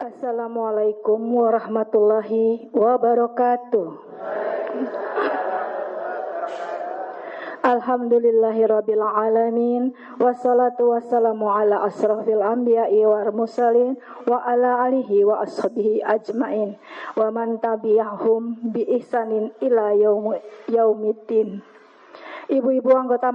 Assalamualaikum warahmatullahi wabarakatuh. Alhamdulillahirabbil alamin, wassalatu wassalamu ala asrofil anbiya'i wal mursalin wa ala alihi wa ashabihi ajmain wa man tabi'ahum bi ihsanin ila yaumiddin. Ibu-ibu anggota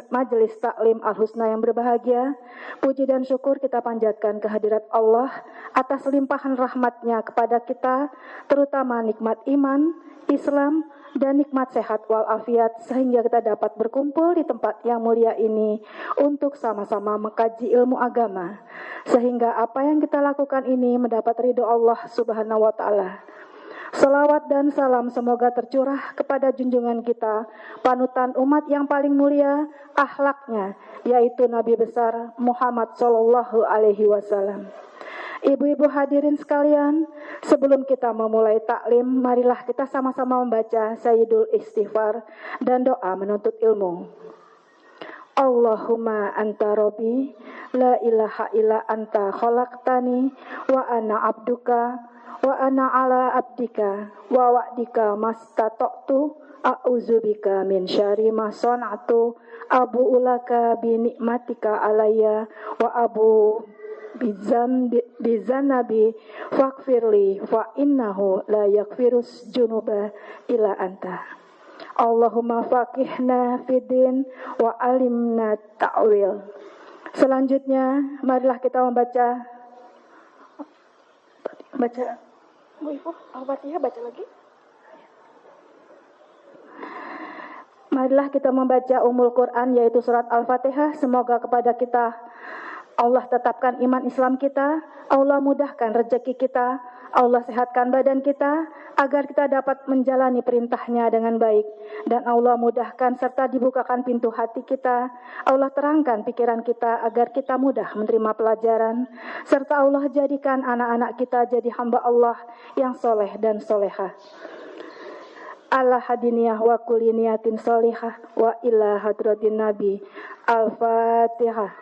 Majelis Taklim Al-Husna yang berbahagia, puji dan syukur kita panjatkan kehadirat Allah atas limpahan rahmat-Nya kepada kita, terutama nikmat iman, Islam, dan nikmat sehat walafiat, sehingga kita dapat berkumpul di tempat yang mulia ini untuk sama-sama mengkaji ilmu agama, sehingga apa yang kita lakukan ini mendapat ridho Allah Subhanahu wa Ta'ala. Salawat dan salam semoga tercurah kepada junjungan kita, panutan umat yang paling mulia akhlaknya, yaitu Nabi besar Muhammad Sallallahu Alaihi Wasallam. Ibu-ibu hadirin sekalian, sebelum kita memulai taklim, marilah kita sama-sama membaca Sayyidul Istighfar dan doa menuntut ilmu. Allahumma anta rabbi, la ilaha illa anta khalaqtani, wa ana abduka, wa ana ala abdika wa wa'dika mastata'tu a'udzubika min syarri ma sana'tu abu ulaka bi nikmatika alayya wa abu bizanabi faghfirli fa innahu la yaghfirus junuba illa anta. Allahumma faqihna fiddin wa alimna ta'wil. Selanjutnya marilah kita membaca Ibu, Al-Fatihah baca lagi. Marilah kita membaca Ummul Quran, yaitu surat Al-Fatihah. Semoga kepada kita Allah tetapkan iman Islam kita, Allah mudahkan rezeki kita, Allah sehatkan badan kita, agar kita dapat menjalani perintahnya dengan baik. Dan Allah mudahkan serta dibukakan pintu hati kita, Allah terangkan pikiran kita agar kita mudah menerima pelajaran, serta Allah jadikan anak-anak kita jadi hamba Allah yang soleh dan solehah. Ala hadiniyah wa kuliniyatin solihah wa ila hadratin nabi. Al-Fatihah.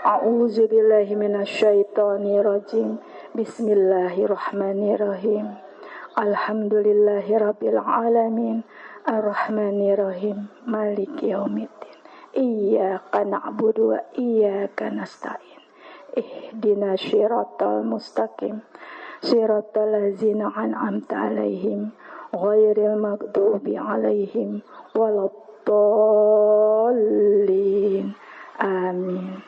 A'udzu billahi minasyaitonir rajim. Bismillahirrahmanirrahim. Alhamdulillahirabbil alamin. Arrahmanirrahim. Maliki yaumiddin. Iyyaka na'budu wa iyyaka nasta'in. Ihdinas shiratal mustaqim. Shiratal ladzina an'amta 'alaihim ghairil maghdubi 'alaihim waladdallin. Amin.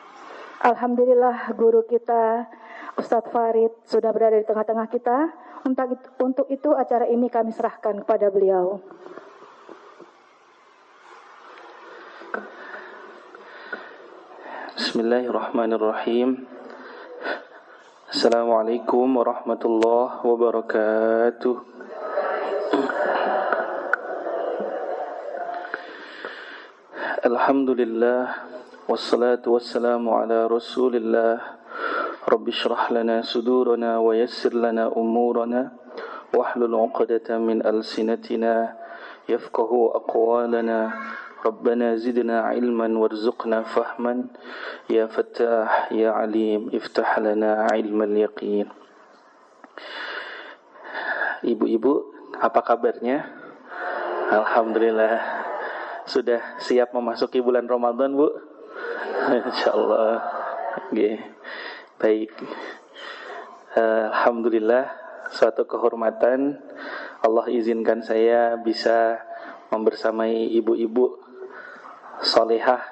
Alhamdulillah, guru kita Ustadz Farid sudah berada di tengah-tengah kita. Untuk itu acara ini kami serahkan kepada beliau. Bismillahirrahmanirrahim. Assalamualaikum warahmatullahi wabarakatuh. Alhamdulillah, wassalatu wassalamu ala rasulillah. Rabbi shrah lana sudurana wa yassir lana umurana wahlul 'uqdatam min alsinatina yafqahu aqwalana. Rabbana zidna ilman warzuqna fahman. Ya Fattah, Ya Alim, iftah lana ilmal yaqin. Ibu-ibu, apa kabarnya? Alhamdulillah. Sudah siap memasuki bulan Ramadan, Bu? Insyaallah. Okay. Baik. Alhamdulillah, suatu kehormatan Allah izinkan saya bisa membersamai ibu-ibu solehah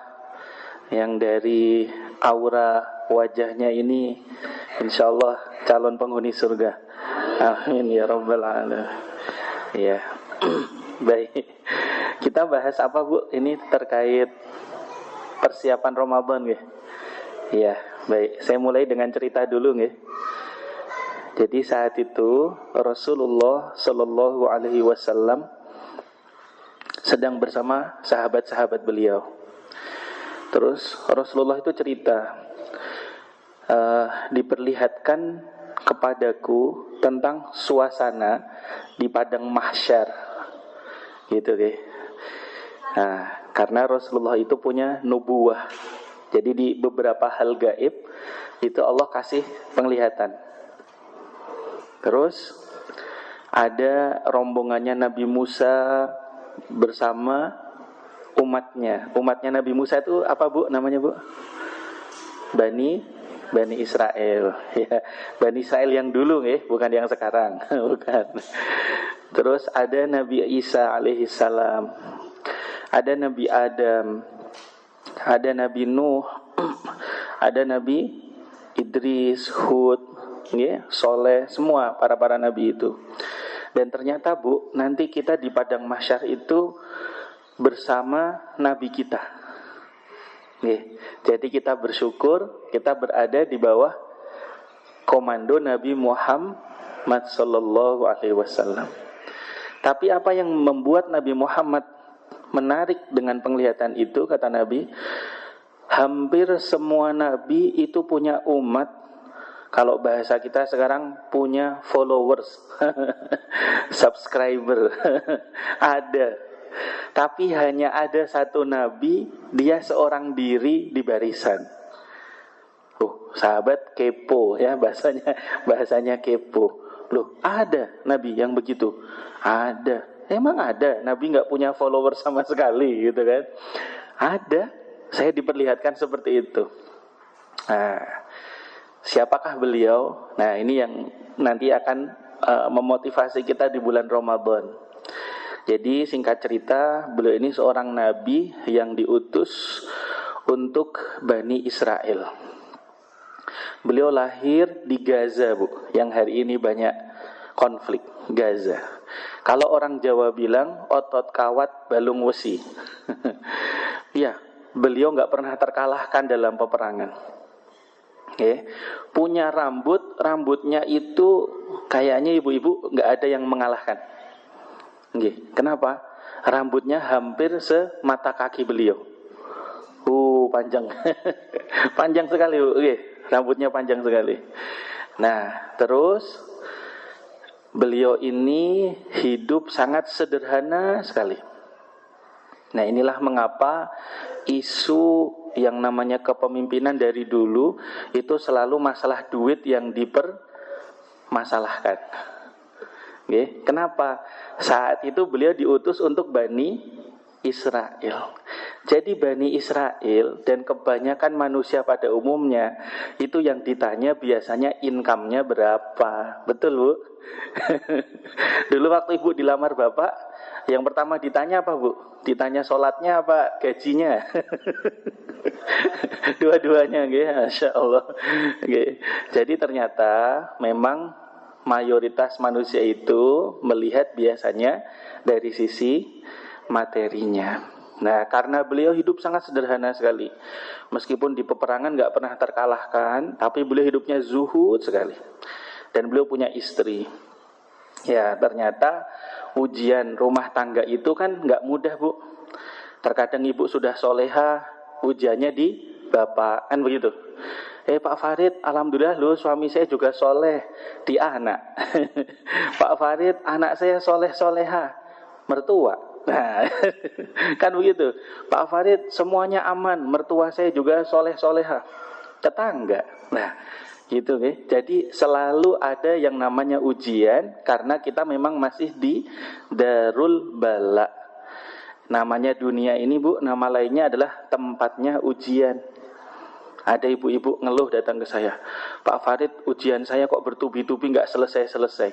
yang dari aura wajahnya ini insyaallah calon penghuni surga. Amin ya rabbal alamin. Ya. Baik. Kita bahas apa, Bu? Ini terkait persiapan Ramadan, ya. Iya, baik. Saya mulai dengan cerita dulu, ya. Jadi saat itu Rasulullah Sallallahu Alaihi Wasallam sedang bersama sahabat-sahabat beliau. Terus Rasulullah itu cerita, diperlihatkan kepadaku tentang suasana di padang mahsyar, gitu, ya. Nah, karena Rasulullah itu punya nubuwah. Jadi di beberapa hal gaib itu Allah kasih penglihatan. Terus ada rombongannya Nabi Musa bersama umatnya. Umatnya Nabi Musa itu apa Bu namanya Bu? Bani Israel. Ya, Bani Israel yang dulu ya, bukan yang sekarang. Bukan. Terus ada Nabi Isa alaihissalam, ada Nabi Adam, ada Nabi Nuh, ada Nabi Idris, Hud, ya, Soleh, semua para nabi itu. Dan ternyata Bu, nanti kita di padang mahsyar itu bersama nabi kita. Jadi kita bersyukur kita berada di bawah komando Nabi Muhammad sallallahu alaihi wasallam. Tapi apa yang membuat Nabi Muhammad menarik dengan penglihatan itu, kata Nabi, hampir semua nabi itu punya umat. Kalau bahasa kita sekarang punya followers, subscriber, ada. Tapi hanya ada satu nabi, dia seorang diri di barisan. Sahabat kepo ya, bahasanya kepo. Loh, ada nabi yang begitu? Ada. Emang ada nabi nggak punya follower sama sekali gitu kan? Ada. Saya diperlihatkan seperti itu. Nah, siapakah beliau? Nah, ini yang nanti akan memotivasi kita di bulan Ramadan. Jadi singkat cerita, beliau ini seorang nabi yang diutus untuk Bani Israel. Beliau lahir di Gaza, Bu, yang hari ini banyak konflik, Gaza. Kalau orang Jawa bilang otot kawat balung wesi. Ya, beliau nggak pernah terkalahkan dalam peperangan. Punya rambutnya itu kayaknya ibu-ibu nggak ada yang mengalahkan. Kenapa? Rambutnya hampir semata kaki beliau. Panjang. Panjang sekali, Bu. Rambutnya panjang sekali. Nah, terus beliau ini hidup sangat sederhana sekali. Nah, inilah mengapa isu yang namanya kepemimpinan dari dulu itu selalu masalah duit yang dipermasalahkan. Kenapa? Saat itu beliau diutus untuk Bani Israel. Jadi Bani Israel dan kebanyakan manusia pada umumnya itu yang ditanya biasanya income-nya berapa. Betul, Bu? Dulu waktu Ibu dilamar Bapak, yang pertama ditanya apa, Bu? Ditanya sholatnya apa gajinya? Dua-duanya, Masya Allah. Jadi ternyata memang mayoritas manusia itu melihat biasanya dari sisi materinya. Nah, karena beliau hidup sangat sederhana sekali. Meskipun di peperangan gak pernah terkalahkan, tapi beliau hidupnya zuhud sekali. Dan beliau punya istri. Ya, ternyata ujian rumah tangga itu kan gak mudah, Bu. Terkadang ibu sudah soleha, ujiannya di bapak, kan begitu. Pak Farid, alhamdulillah loh suami saya juga soleh di anak. Pak Farid, anak saya soleh-soleha, mertua. Nah, kan begitu. Pak Farid, semuanya aman, mertua saya juga soleh-soleha, tetangga. Nah, gitu Jadi selalu ada yang namanya ujian karena kita memang masih di darul bala. Namanya dunia ini, Bu, nama lainnya adalah tempatnya ujian. Ada ibu-ibu ngeluh datang ke saya, Pak Farid, ujian saya kok bertubi-tubi gak selesai-selesai.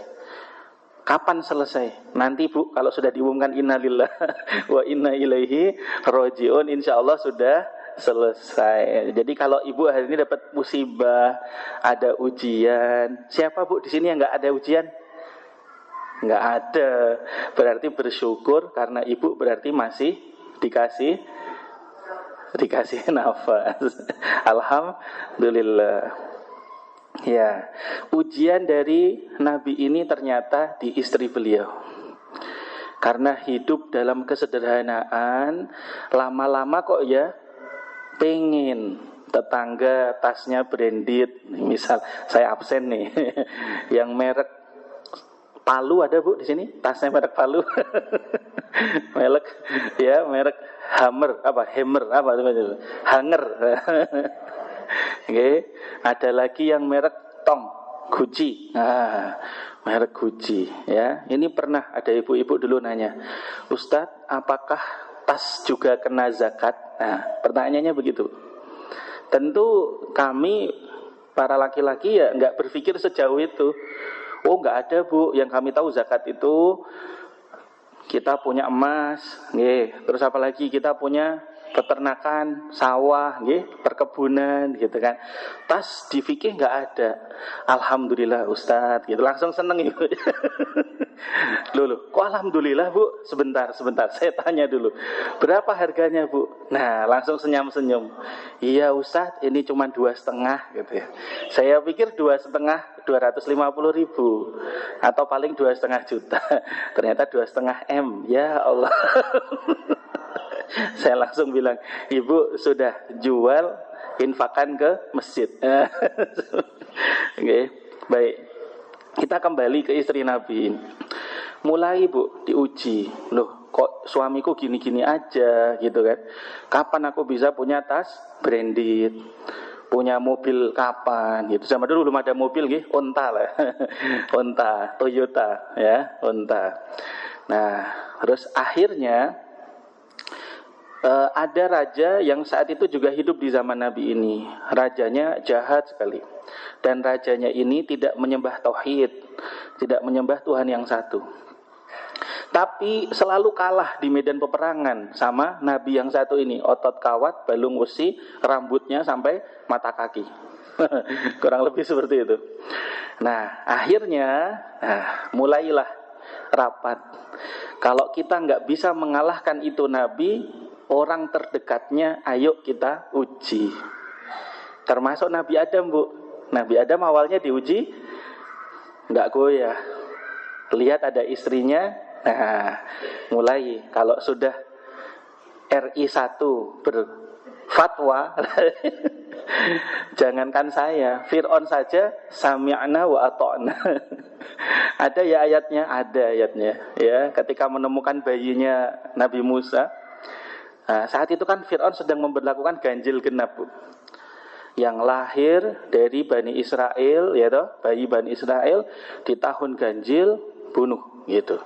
Kapan selesai? Nanti, Bu, kalau sudah diumumkan innalillah wa inna ilaihi roji'un, insya Allah sudah selesai. Jadi kalau ibu hari ini dapat musibah, ada ujian, siapa, Bu, di sini yang gak ada ujian? Gak ada. Berarti bersyukur karena ibu berarti masih dikasih nafas. Alhamdulillah. Ya, ujian dari Nabi ini ternyata di istri beliau. Karena hidup dalam kesederhanaan, lama-lama kok ya pengen tetangga tasnya branded. Misal saya absen nih, yang merek Palu ada, Bu, di sini? Tasnya merek Palu. merek Hammer, Hanger. Ada lagi yang merek Tom. Gucci. Merek Gucci ya. Ini pernah ada ibu-ibu dulu nanya, Ustadz, apakah tas juga kena zakat? Nah, pertanyaannya begitu. Tentu kami para laki-laki ya nggak berpikir sejauh itu. Oh, nggak ada Bu, yang kami tahu zakat itu kita punya emas, terus apalagi kita punya peternakan, sawah, perkebunan, gitu kan. Tas di fikih nggak ada. Alhamdulillah Ustadz, gitu. Langsung seneng ibu. Loh, kok alhamdulillah Bu? Sebentar, saya tanya dulu. Berapa harganya Bu? Nah, langsung senyum-senyum. Iya Ustadz, ini cuma 2,5 gitu ya. Saya pikir 2,5, 250.000 atau paling 2,5 juta. Ternyata 2,5 M. Ya Allah. Saya langsung bilang, Ibu sudah jual, infakan ke masjid. Oke, baik. Kita kembali ke istri Nabi. Mulai Bu diuji. Loh, kok suamiku gini-gini aja gitu kan. Kapan aku bisa punya tas branded? Punya mobil kapan gitu. Zaman dulu belum ada mobil nggih, Onta lah. Onta, Toyota ya, Onta. Nah, terus akhirnya ada raja yang saat itu juga hidup di zaman Nabi ini. Rajanya jahat sekali. Dan rajanya ini tidak menyembah tauhid, tidak menyembah Tuhan yang satu. Tapi selalu kalah di medan peperangan sama Nabi yang satu ini. Otot kawat, balung besi, rambutnya sampai mata kaki. Kurang lebih seperti itu. Nah, akhirnya mulailah rapat. Kalau kita nggak bisa mengalahkan itu Nabi, orang terdekatnya ayo kita uji. Termasuk Nabi Adam Bu. Nabi Adam awalnya diuji nggak goyah. Lihat ada istrinya. Nah, mulai kalau sudah RI 1 berfatwa jangankan saya, Fir'aun saja sami'na wa ata'na. Ada ya ayatnya, ada ayatnya ya, ketika menemukan bayinya Nabi Musa. Nah, saat itu kan Fir'aun sedang memberlakukan ganjil genap Bu. Yang lahir dari Bani Israel, ya toh, bayi Bani Israel di tahun ganjil bunuh gitu.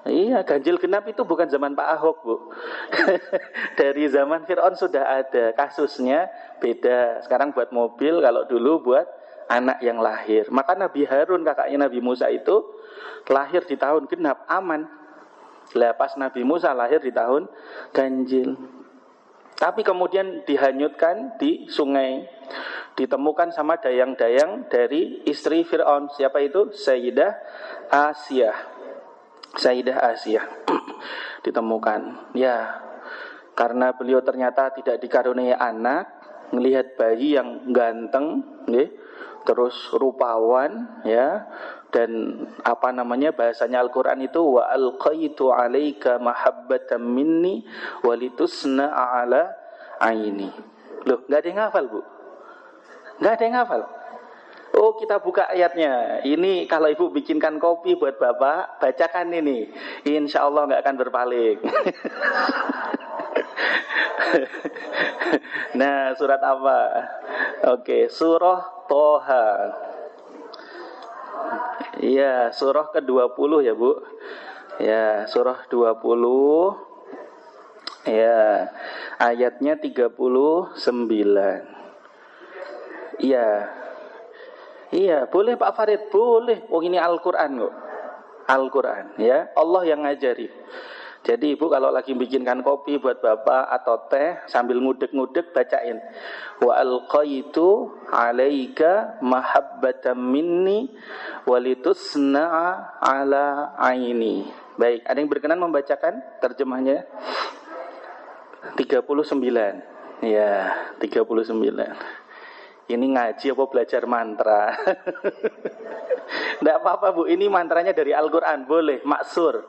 Iya, ganjil genap itu bukan zaman Pak Ahok Bu. Dari zaman Fir'aun sudah ada, kasusnya beda. Sekarang buat mobil, kalau dulu buat anak yang lahir. Maka Nabi Harun kakaknya Nabi Musa itu lahir di tahun genap, aman. Lah pas Nabi Musa lahir di tahun ganjil. Tapi kemudian dihanyutkan di sungai. Ditemukan sama dayang-dayang dari istri Fir'aun. Siapa itu? Sayyidah Asiyah. Ditemukan. Ya, karena beliau ternyata tidak dikaruniai anak, melihat bayi yang ganteng, terus rupawan, ya, dan bahasanya Al-Quran itu wa alqaitu 'alaika mahabbatan minni walitusna 'ala aini. Loh, enggak ada yang hafal Bu? Enggak ada yang hafal. Oh, kita buka ayatnya. Ini kalau Ibu bikinkan kopi buat Bapak, bacakan ini. Insya Allah enggak akan berpaling. Nah, surat apa? Oke, surah Toha. Iya, surah ke-20 ya Bu. Ya, surah 20. Ya, ayatnya 39. Iya. Iya, boleh Pak Farid, boleh. Oh, ini Al-Qur'an kok. Al-Qur'an ya. Allah yang ngajari. Jadi Ibu kalau lagi bikinkan kopi buat Bapak atau teh sambil ngudek-ngudek bacain. Wa alqaitu 'alaika mahabbatan minni walitusna'a 'ala aini. Baik, ada yang berkenan membacakan terjemahnya? 39. Ya, 39. Ini ngaji apa belajar mantra? Tidak apa-apa Bu, ini mantranya dari Al-Quran, boleh, maksur.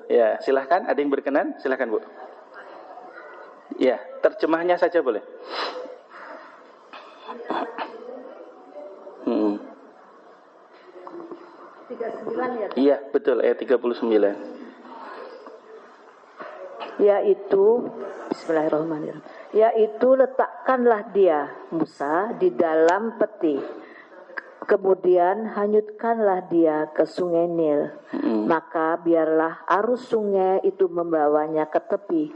Ya, silahkan, ada yang berkenan? Silahkan Bu. Ya, terjemahnya saja boleh. 39 ya? Iya, betul, ayat 39. Yaitu, bismillahirrahmanirrahim. Yaitu letakkanlah dia, Musa, di dalam peti. Kemudian hanyutkanlah dia ke sungai Nil. Maka biarlah arus sungai itu membawanya ke tepi.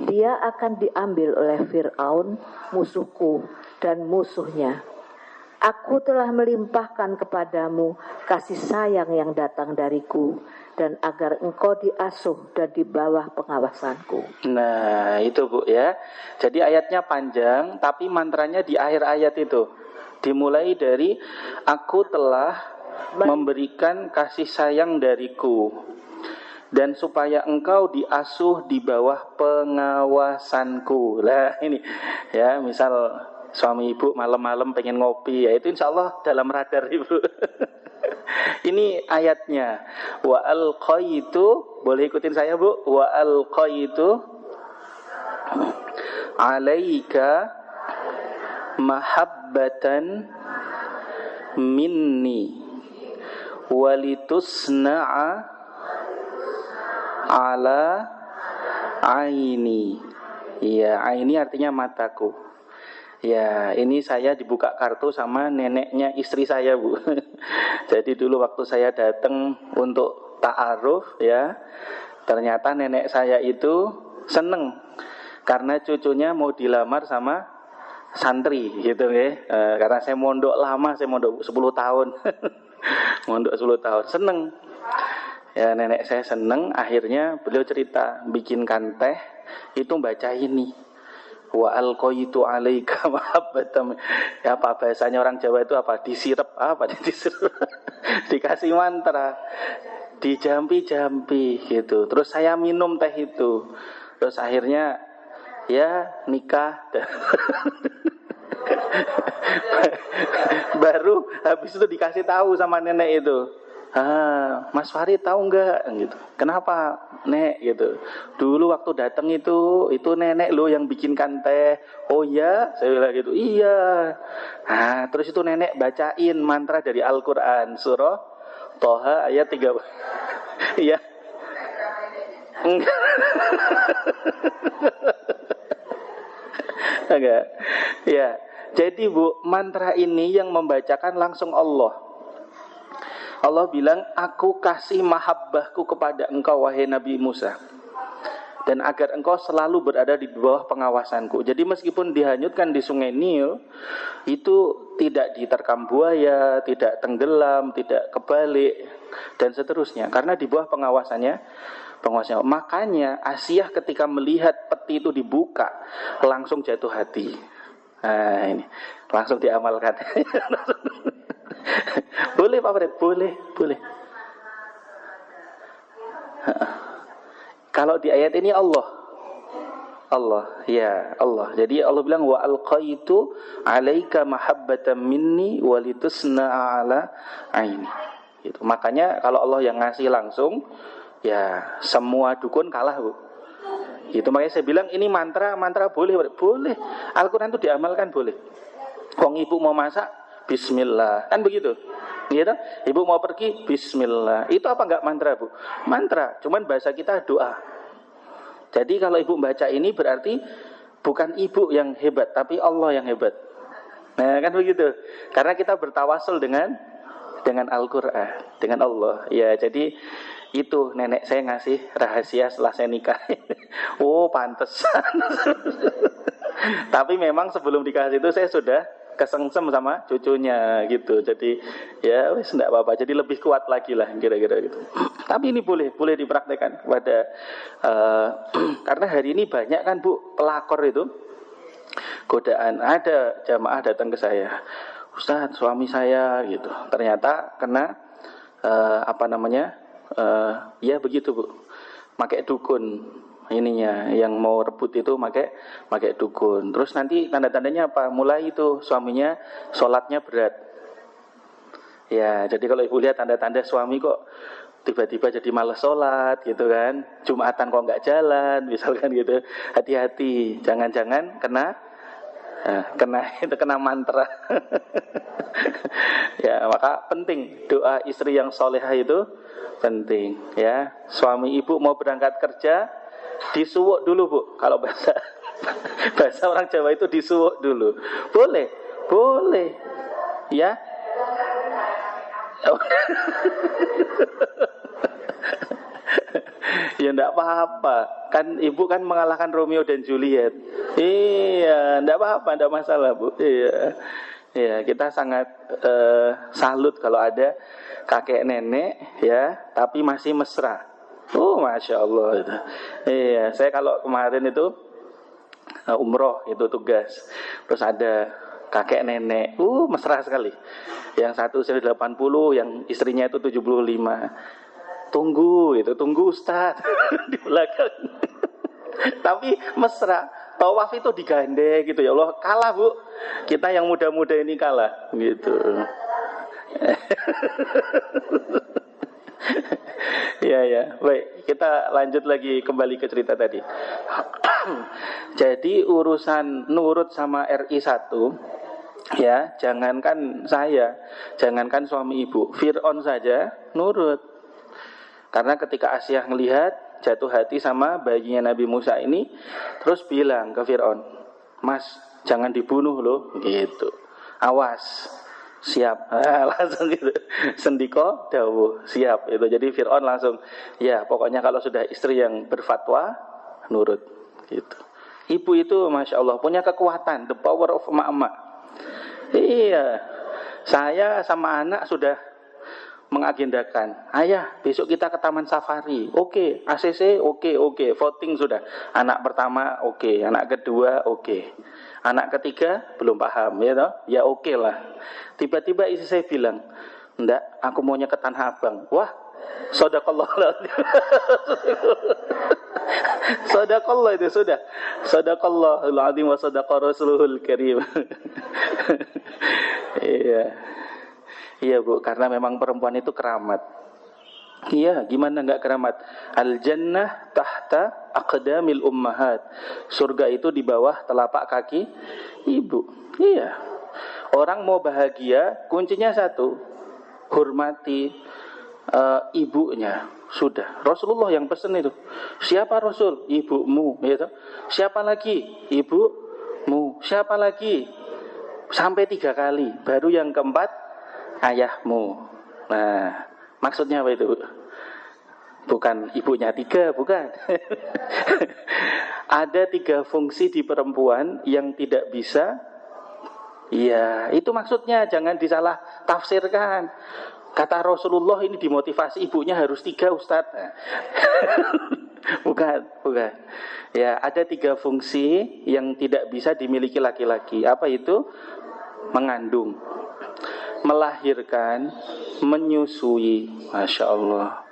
Dia akan diambil oleh Fir'aun, musuhku dan musuhnya. Aku telah melimpahkan kepadamu kasih sayang yang datang dariku, dan agar engkau diasuh dan di bawah pengawasanku. Nah itu Bu ya. Jadi ayatnya panjang, tapi mantranya di akhir ayat itu. Dimulai dari aku telah memberikan kasih sayang dariku, dan supaya engkau diasuh di bawah pengawasanku. Lah ini ya, misal suami ibu malam-malam pengen ngopi, ya itu insya Allah dalam radar ibu. Ini ayatnya. Wa alqaitu, boleh ikutin saya Bu. Wa alqaitu alaika mahabbatan minni walitusna'a ala aini. Ya, aini artinya mataku. Ya, ini saya dibuka kartu sama neneknya istri saya Bu. Jadi dulu waktu saya datang untuk ta'aruf ya, ternyata nenek saya itu seneng karena cucunya mau dilamar sama santri gitu ya. Karena saya mondok lama, saya mondok 10 tahun. Mondok 10 tahun, seneng. Ya nenek saya seneng, akhirnya beliau cerita bikinkan teh itu baca ini. Wa alqaitu alaika mahabbatam. Ya apa bahasanya orang Jawa itu apa? Disirep apa? Disirep. Dikasih mantra. Dijampi-jampi gitu. Terus saya minum teh itu. Terus akhirnya ya nikah. Baru habis itu dikasih tahu sama nenek itu. Mas Farid tahu nggak gitu? Kenapa nek gitu? Dulu waktu datang itu nenek lo yang bikinkan teh. Oh ya, saya bilang gitu. Iya. Terus itu nenek bacain mantra dari Al-Quran surah Toha ayat 3. Iya. Enggak. Ya. Jadi Bu, mantra ini yang membacakan langsung Allah. Allah bilang, aku kasih mahabbahku kepada engkau wahai Nabi Musa, dan agar engkau selalu berada di bawah pengawasanku. Jadi meskipun dihanyutkan di sungai Nil, itu tidak diterkam buaya, tidak tenggelam, tidak kebalik, dan seterusnya. Karena di bawah pengawasannya. Makanya Asiyah ketika melihat peti itu dibuka, langsung jatuh hati. Nah ini, langsung diamalkan. Boleh Pak Fred, boleh. Kalau di ayat ini Allah, ya Allah. Jadi Allah bilang wa alqaitu alaika mahabbatan minni walitusna'a ala aini. Gitu. Makanya kalau Allah yang ngasih langsung, ya semua dukun kalah Bu. Itu makanya saya bilang ini mantra boleh. Al-Quran itu diamalkan boleh. Wong ibu mau masak Bismillah, kan begitu? Gitu? Ibu mau pergi, Bismillah. Itu apa enggak mantra Bu? Mantra, cuman bahasa kita doa. Jadi kalau ibu baca ini berarti bukan ibu yang hebat, tapi Allah yang hebat. Nah kan begitu. Karena kita bertawasul dengan Al-Quran, dengan Allah. Ya jadi itu nenek saya ngasih rahasia setelah saya nikah. Oh pantesan. Tapi memang sebelum dikasih itu saya sudah kesengsem sama cucunya gitu. Jadi ya wis enggak apa-apa. Jadi lebih kuat lagi lah kira-kira gitu. Tapi ini boleh dipraktekkan kepada karena hari ini banyak kan Bu pelakor itu godaan. Ada jamaah datang ke saya, Ustaz suami saya gitu. Ternyata kena ya begitu Bu. Pakai dukun. Ininya yang mau rebut itu pakai dukun. Terus nanti tanda-tandanya apa? Mulai itu suaminya sholatnya berat. Ya, jadi kalau ibu lihat tanda-tanda suami kok tiba-tiba jadi malas sholat gitu kan, Jumatan kok nggak jalan, misalkan gitu. Hati-hati, jangan-jangan kena mantra. Ya, maka penting doa istri yang solehah itu penting. Ya, suami ibu mau berangkat kerja disuwuk dulu Bu. Kalau bahasa orang Jawa itu disuwuk dulu. Boleh. Ya. Ya enggak apa-apa. Kan ibu kan mengalahkan Romeo dan Juliet. Iya, enggak apa-apa, enggak masalah, Bu. Iya. Iya, kita sangat salut kalau ada kakek nenek ya, tapi masih mesra. Masya Allah itu. Iya, saya kalau kemarin itu umroh itu tugas, terus ada kakek nenek, mesra sekali. Yang satu usia 80, yang istrinya itu 75. Tunggu Ustaz di belakang. Tapi mesra. Tawaf itu digandeng gitu, ya Allah, kalah Bu. Kita yang muda-muda ini kalah gitu. Ya. Baik, kita lanjut lagi kembali ke cerita tadi. Jadi urusan nurut sama RI 1, ya, jangankan saya, jangankan suami ibu, Fir'aun saja nurut. Karena ketika Asyah melihat, jatuh hati sama bayinya Nabi Musa ini, terus bilang ke Fir'aun, "Mas, jangan dibunuh loh," gitu. "Awas, siap." Langsung gitu. Sendiko dawuh, siap itu. Jadi Fir'aun langsung, ya pokoknya kalau sudah istri yang berfatwa, nurut gitu. Ibu itu Masya Allah punya kekuatan, the power of emak-emak. Iya, saya sama anak sudah mengagendakan, ayah besok kita ke taman safari. Oke, ACC oke, voting sudah. Anak pertama oke, anak kedua oke, anak ketiga belum paham ya toh? Ya oke lah. Tiba-tiba istri saya bilang, enggak, aku maunya ke Tanah Abang. Wah, Shadaqallah. Shadaqallah itu sudah. Shadaqallahul azim wa shadaqa Rasuluhul Karim. Iya. Iya Bu, karena memang perempuan itu keramat. Iya, gimana enggak keramat? Al-jannah tahta aqdamil ummahat. Surga itu di bawah telapak kaki ibu. Iya. Orang mau bahagia, kuncinya satu, hormati ibunya. Sudah. Rasulullah yang pesan itu. Siapa Rasul? Ibumu, gitu. Siapa lagi? Ibumu. Siapa lagi? Sampai 3 kali. Baru yang keempat, ayahmu. Nah, maksudnya apa itu? Bukan ibunya 3, bukan. Ada 3 fungsi di perempuan yang tidak bisa. Ya, itu maksudnya, jangan disalah tafsirkan. Kata Rasulullah ini dimotivasi ibunya harus 3, Ustaz. Bukan. Ya, ada 3 fungsi yang tidak bisa dimiliki laki-laki. Apa itu? Mengandung, melahirkan, menyusui. Masya Allah.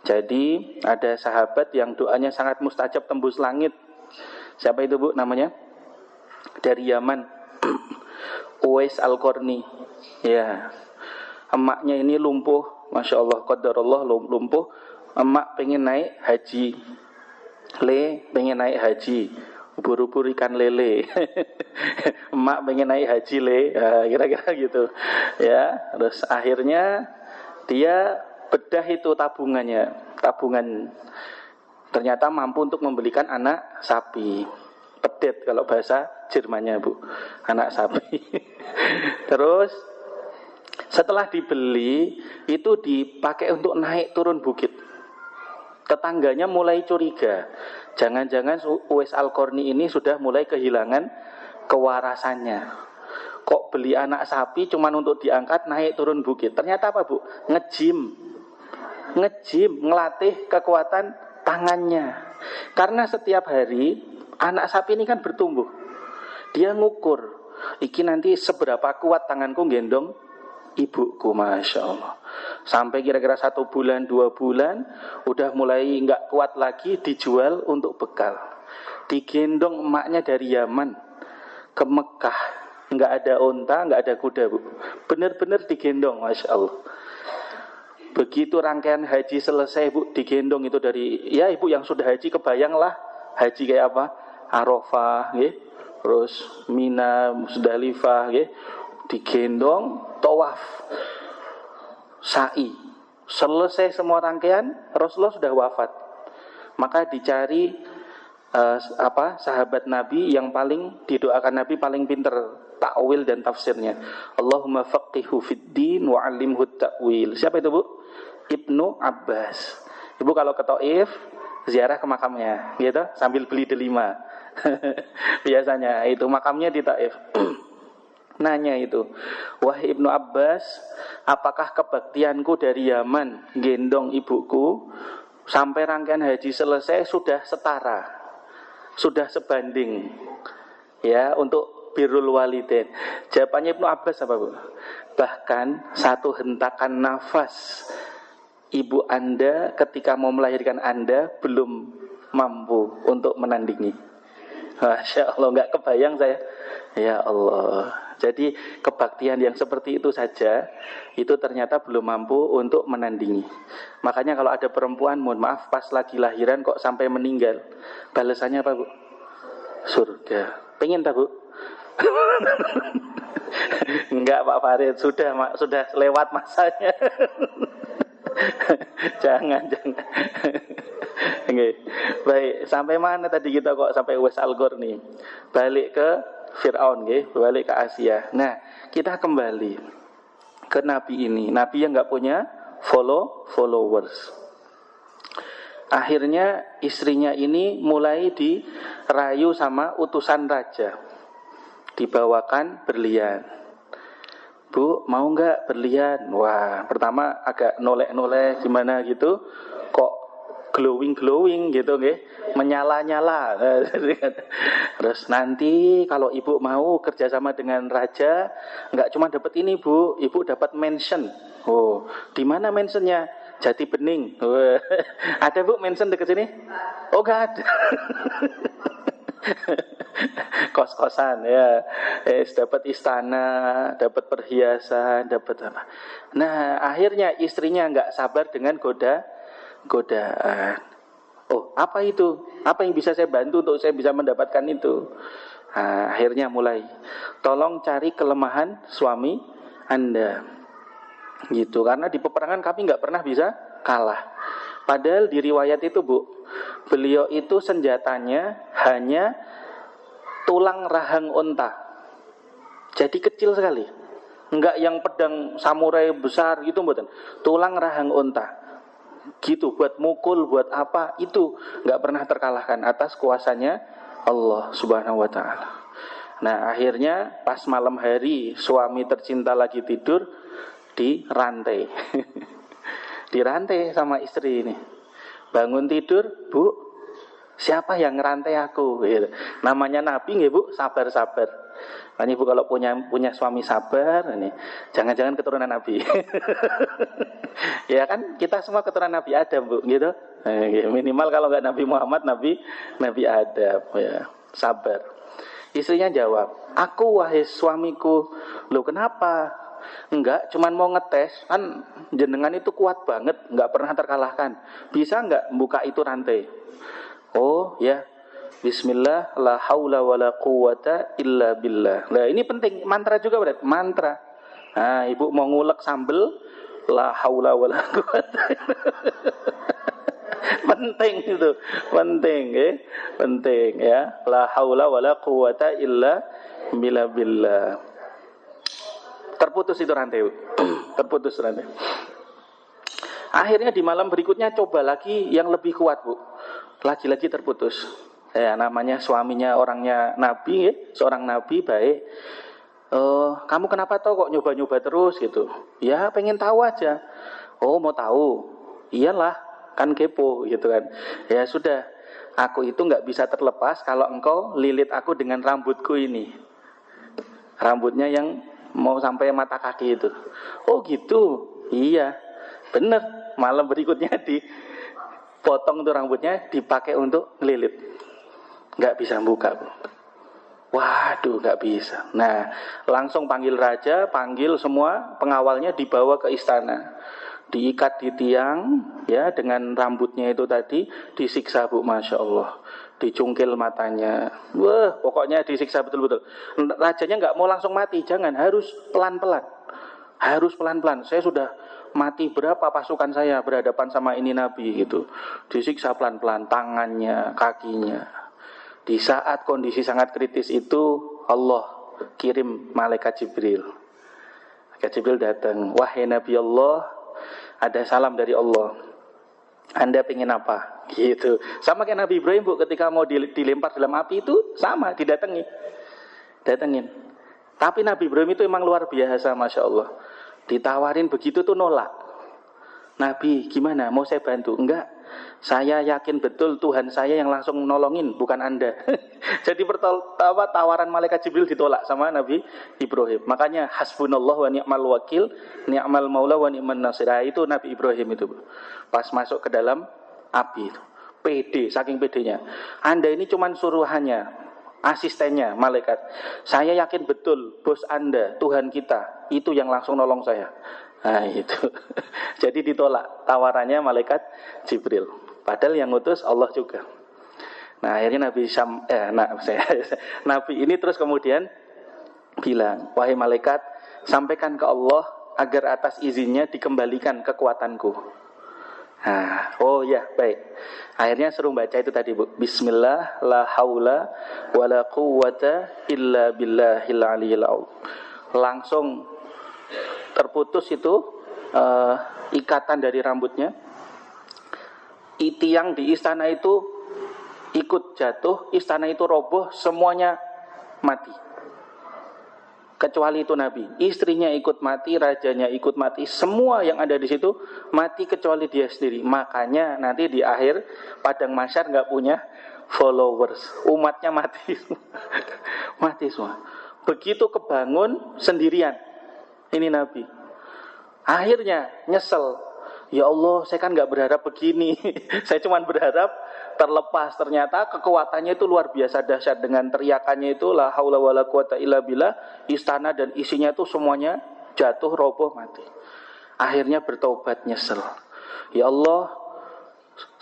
Jadi ada sahabat yang doanya sangat mustajab tembus langit. Siapa itu Bu namanya? Dari Yaman. Uwais Al-Qarni. Ya. Emaknya ini lumpuh. Masya Allah, qadarullah lumpuh. Emak pengen naik haji. Pengen naik haji. Ubur-ubur ikan lele. Emak pengen naik haji kira-kira gitu ya. Terus akhirnya dia bedah itu tabungan, ternyata mampu untuk membelikan anak sapi, pedet kalau bahasa Jermannya Bu, anak sapi. Terus setelah dibeli itu dipakai untuk naik turun bukit. Tetangganya mulai curiga, jangan-jangan Uwais Al-Qarni ini sudah mulai kehilangan kewarasannya. Kok beli anak sapi cuman untuk diangkat naik turun bukit? Ternyata apa Bu? Ngejim, ngelatih kekuatan tangannya. Karena setiap hari anak sapi ini kan bertumbuh. Dia ngukur, iki nanti seberapa kuat tanganku gendong ibuku. Masya Allah. Sampai kira-kira 1 bulan, 2 bulan, udah mulai nggak kuat lagi, dijual untuk bekal. Digendong emaknya dari Yaman ke Mekah. Nggak ada onta, nggak ada kuda Bu. Benar-benar digendong, Masya Allah. Begitu rangkaian haji selesai Bu, digendong itu dari, ya ibu yang sudah haji kebayanglah haji kayak apa? Arafah, terus Mina, Musdalifah, digendong, tawaf, sa'i. Selesai semua rangkaian, Rasulullah sudah wafat. Maka dicari sahabat Nabi yang paling didoakan Nabi paling pinter ta'wil dan tafsirnya. Allahumma faqihhu fid din wa 'allimhu ta'wil. Siapa itu, Bu? Ibnu Abbas. Ibu kalau ke Taif ziarah ke makamnya, gitu, sambil beli delima. Biasanya itu makamnya di Taif. Nanya itu, wahai Ibnu Abbas, apakah kebaktianku dari Yaman gendong ibuku sampai rangkaian haji selesai sudah setara, sudah sebanding, ya, untuk birrul walidain? Jawabannya Ibnu Abbas apa, Bu? Bahkan satu hentakan nafas ibu Anda ketika mau melahirkan Anda belum mampu untuk menandingi. Masya Allah, nggak kebayang saya. Ya Allah. Jadi kebaktian yang seperti itu saja itu ternyata belum mampu untuk menandingi. Makanya kalau ada perempuan, mohon maaf, pas lagi lahiran kok sampai meninggal, balasannya apa, Bu? Surga. Pengen tak, Bu? Enggak, Pak Farid, sudah lewat masanya. jangan. Okay. Baik, sampai mana tadi kita kok sampai Uwais Al-Qarni? Balik ke Fir'aun, okay? Balik ke Asia. Nah, kita kembali ke Nabi ini. Nabi yang nggak punya followers. Akhirnya istrinya ini mulai dirayu sama utusan raja. Dibawakan berlian. Bu, mau nggak berlian? Wah, pertama agak nolek-nolek gimana gitu, kok glowing gitu, nggih, menyala-nyala. Terus nanti kalau ibu mau kerjasama dengan raja, nggak cuma dapat ini, Bu, ibu dapat mansion. Oh, di mana mansionnya? Jati Bening. Ada, Bu, mansion dekat sini? Oh, nggak ada. Kos-kosan, ya, dapat istana, dapat perhiasan, dapat apa. Nah, akhirnya istrinya nggak sabar dengan godaan. Oh, apa itu? Apa yang bisa saya bantu untuk saya bisa mendapatkan itu? Nah, akhirnya mulai, tolong cari kelemahan suami Anda, gitu. Karena di peperangan kami nggak pernah bisa kalah. Padahal di riwayat itu, Bu, beliau itu senjatanya hanya tulang rahang unta. Jadi kecil sekali. Enggak yang pedang samurai besar gitu, mboten. Tulang rahang unta. Gitu, buat mukul, buat apa, itu enggak pernah terkalahkan atas kuasanya Allah Subhanahu wa taala. Nah, akhirnya pas malam hari suami tercinta lagi tidur, dirantai. Dirantai sama istri ini. Bangun tidur, Bu, siapa yang ngerantai aku? Gitu. Namanya Nabi, nggih, Bu, sabar-sabar. Makanya Ibu kalau punya suami sabar, ini jangan-jangan keturunan Nabi. Ya kan, kita semua keturunan Nabi Adam, Bu, gitu. Minimal kalau nggak Nabi Muhammad, Nabi Adam, ya. Sabar. Istrinya jawab, aku wahai suamiku. Loh, kenapa? Enggak, cuman mau ngetes, kan jenengan itu kuat banget, enggak pernah terkalahkan. Bisa enggak buka itu rantai? Oh ya, bismillah, la haula wa la quwata illa billah. Nah, ini penting, mantra juga berarti, mantra. Nah, ibu mau ngulek sambel, la haula wa la quwata. Penting itu, penting, ya. Penting, ya. La haula wa la quwata illa billah. Terputus itu rantai. Terputus rantai. Akhirnya di malam berikutnya coba lagi yang lebih kuat, Bu. Lagi-lagi terputus. Ya, namanya suaminya orangnya Nabi, ya. Seorang Nabi baik. Kamu kenapa kok nyoba-nyoba terus gitu? Ya, pengen tahu aja. Oh, mau tahu? Iyalah, kan kepo gitu kan. Ya sudah, aku itu nggak bisa terlepas kalau engkau lilit aku dengan rambutku ini. Rambutnya yang mau sampai mata kaki itu. Oh gitu, iya, bener. Malam berikutnya dipotong tuh rambutnya, dipakai untuk ngelilit. Nggak bisa buka, Bu. Waduh, nggak bisa. Nah, langsung panggil raja, panggil semua pengawalnya, dibawa ke istana. Diikat di tiang, ya, dengan rambutnya itu tadi, disiksa, Bu, Masya Allah. Dicungkil matanya. Wah, pokoknya disiksa betul-betul. Rajanya nggak mau langsung mati, jangan, harus pelan-pelan. Harus pelan-pelan. Saya sudah mati berapa pasukan saya berhadapan sama ini Nabi gitu. Disiksa pelan-pelan tangannya, kakinya. Di saat kondisi sangat kritis itu, Allah kirim malaikat Jibril. Malaikat Jibril datang, wahai Nabi Allah, ada salam dari Allah. Anda pengen apa? Gitu. Sama kayak Nabi Ibrahim, Bu, ketika mau dilempar dalam api itu sama, datengin. Tapi Nabi Ibrahim itu emang luar biasa, Masya Allah. Ditawarin begitu tuh nolak. Nabi, gimana? Mau saya bantu? Enggak. Saya yakin betul Tuhan saya yang langsung nolongin, bukan Anda. Jadi tawaran malaikat Jibril ditolak sama Nabi Ibrahim. Makanya hasbunallah wa ni'mal wakil, ni'mal maula wa ni'man nasir. Itu Nabi Ibrahim itu. Pas masuk ke dalam api itu. Pede, saking pedenya. Anda ini cuman suruhannya, asistennya malaikat. Saya yakin betul bos Anda, Tuhan kita, itu yang langsung nolong saya. Nah itu. Jadi ditolak tawarannya malaikat Jibril. Padahal yang ngutus Allah juga. Nah akhirnya Nabi ini terus kemudian bilang, wahai malaikat, sampaikan ke Allah agar atas izinnya dikembalikan kekuatanku. Nah, oh ya baik. Akhirnya suruh baca itu tadi, Bu. Bismillah la haula wala quwwata illa billahil aliyil azim. Langsung terputus itu ikatan dari rambutnya. Tiang di istana itu ikut jatuh, istana itu roboh, semuanya mati. Kecuali itu Nabi, istrinya ikut mati, rajanya ikut mati, semua yang ada di situ mati kecuali dia sendiri. Makanya nanti di akhir padang mahsyar nggak punya followers, umatnya mati, mati semua. Begitu kebangun sendirian, ini Nabi. Akhirnya nyesel. Ya Allah, saya kan nggak berharap begini. Saya cuma berharap terlepas. Ternyata kekuatannya itu luar biasa dahsyat. Dengan teriakannya itu la haula wala quwata illa billah, istana dan isinya itu semuanya jatuh, roboh, mati. Akhirnya bertobat, nyesel. Ya Allah,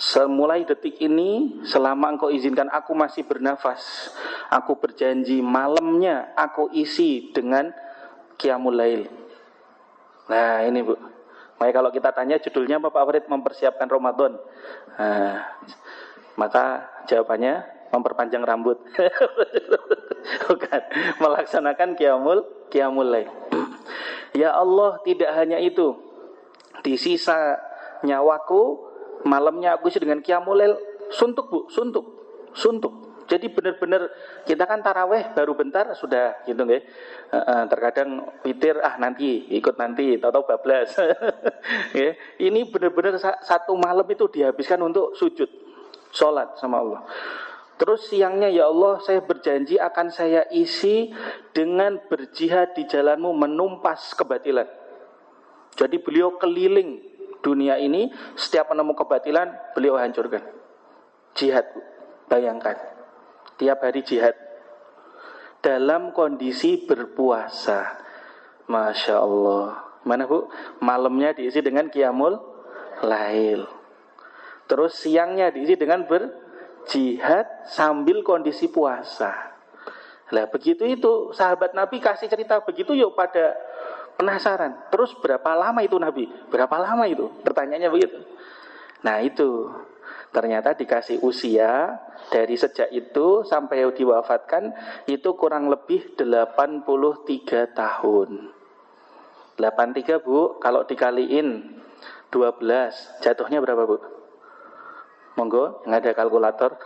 semulai detik ini, selama Engkau izinkan aku masih bernafas, aku berjanji malamnya aku isi dengan qiyamul lail. Nah ini, Bu. Makanya kalau kita tanya judulnya apa Pak Farid, mempersiapkan Ramadan, maka jawabannya memperpanjang rambut. Bukan, melaksanakan qiyamul lail. Ya Allah, tidak hanya itu, di sisa nyawaku malamnya aku isi dengan qiyamul lail. Suntuk, Bu, suntuk. Jadi benar-benar kita kan taraweh baru bentar sudah gitu nggih. Terkadang witir ikut nanti tahu bablas. Ini benar-benar satu malam itu dihabiskan untuk sujud, sholat sama Allah. Terus siangnya, ya Allah, saya berjanji akan saya isi dengan berjihad di jalanmu, menumpas kebatilan. Jadi beliau keliling dunia ini, setiap menemu kebatilan beliau hancurkan. Jihad, bayangkan. Tiap hari jihad dalam kondisi berpuasa. Masya Allah. Mana, Bu? Malamnya diisi dengan qiyamul lail. Terus siangnya diisi dengan berjihad sambil kondisi puasa. Lah begitu itu sahabat Nabi kasih cerita begitu, yuk pada penasaran. Terus berapa lama itu Nabi? Berapa lama itu? Pertanyaannya begitu. Nah itu ternyata dikasih usia dari sejak itu sampai diwafatkan itu kurang lebih 83 tahun. 83, Bu, kalau dikaliin 12, jatuhnya berapa, Bu? Monggo, nggak ada kalkulator.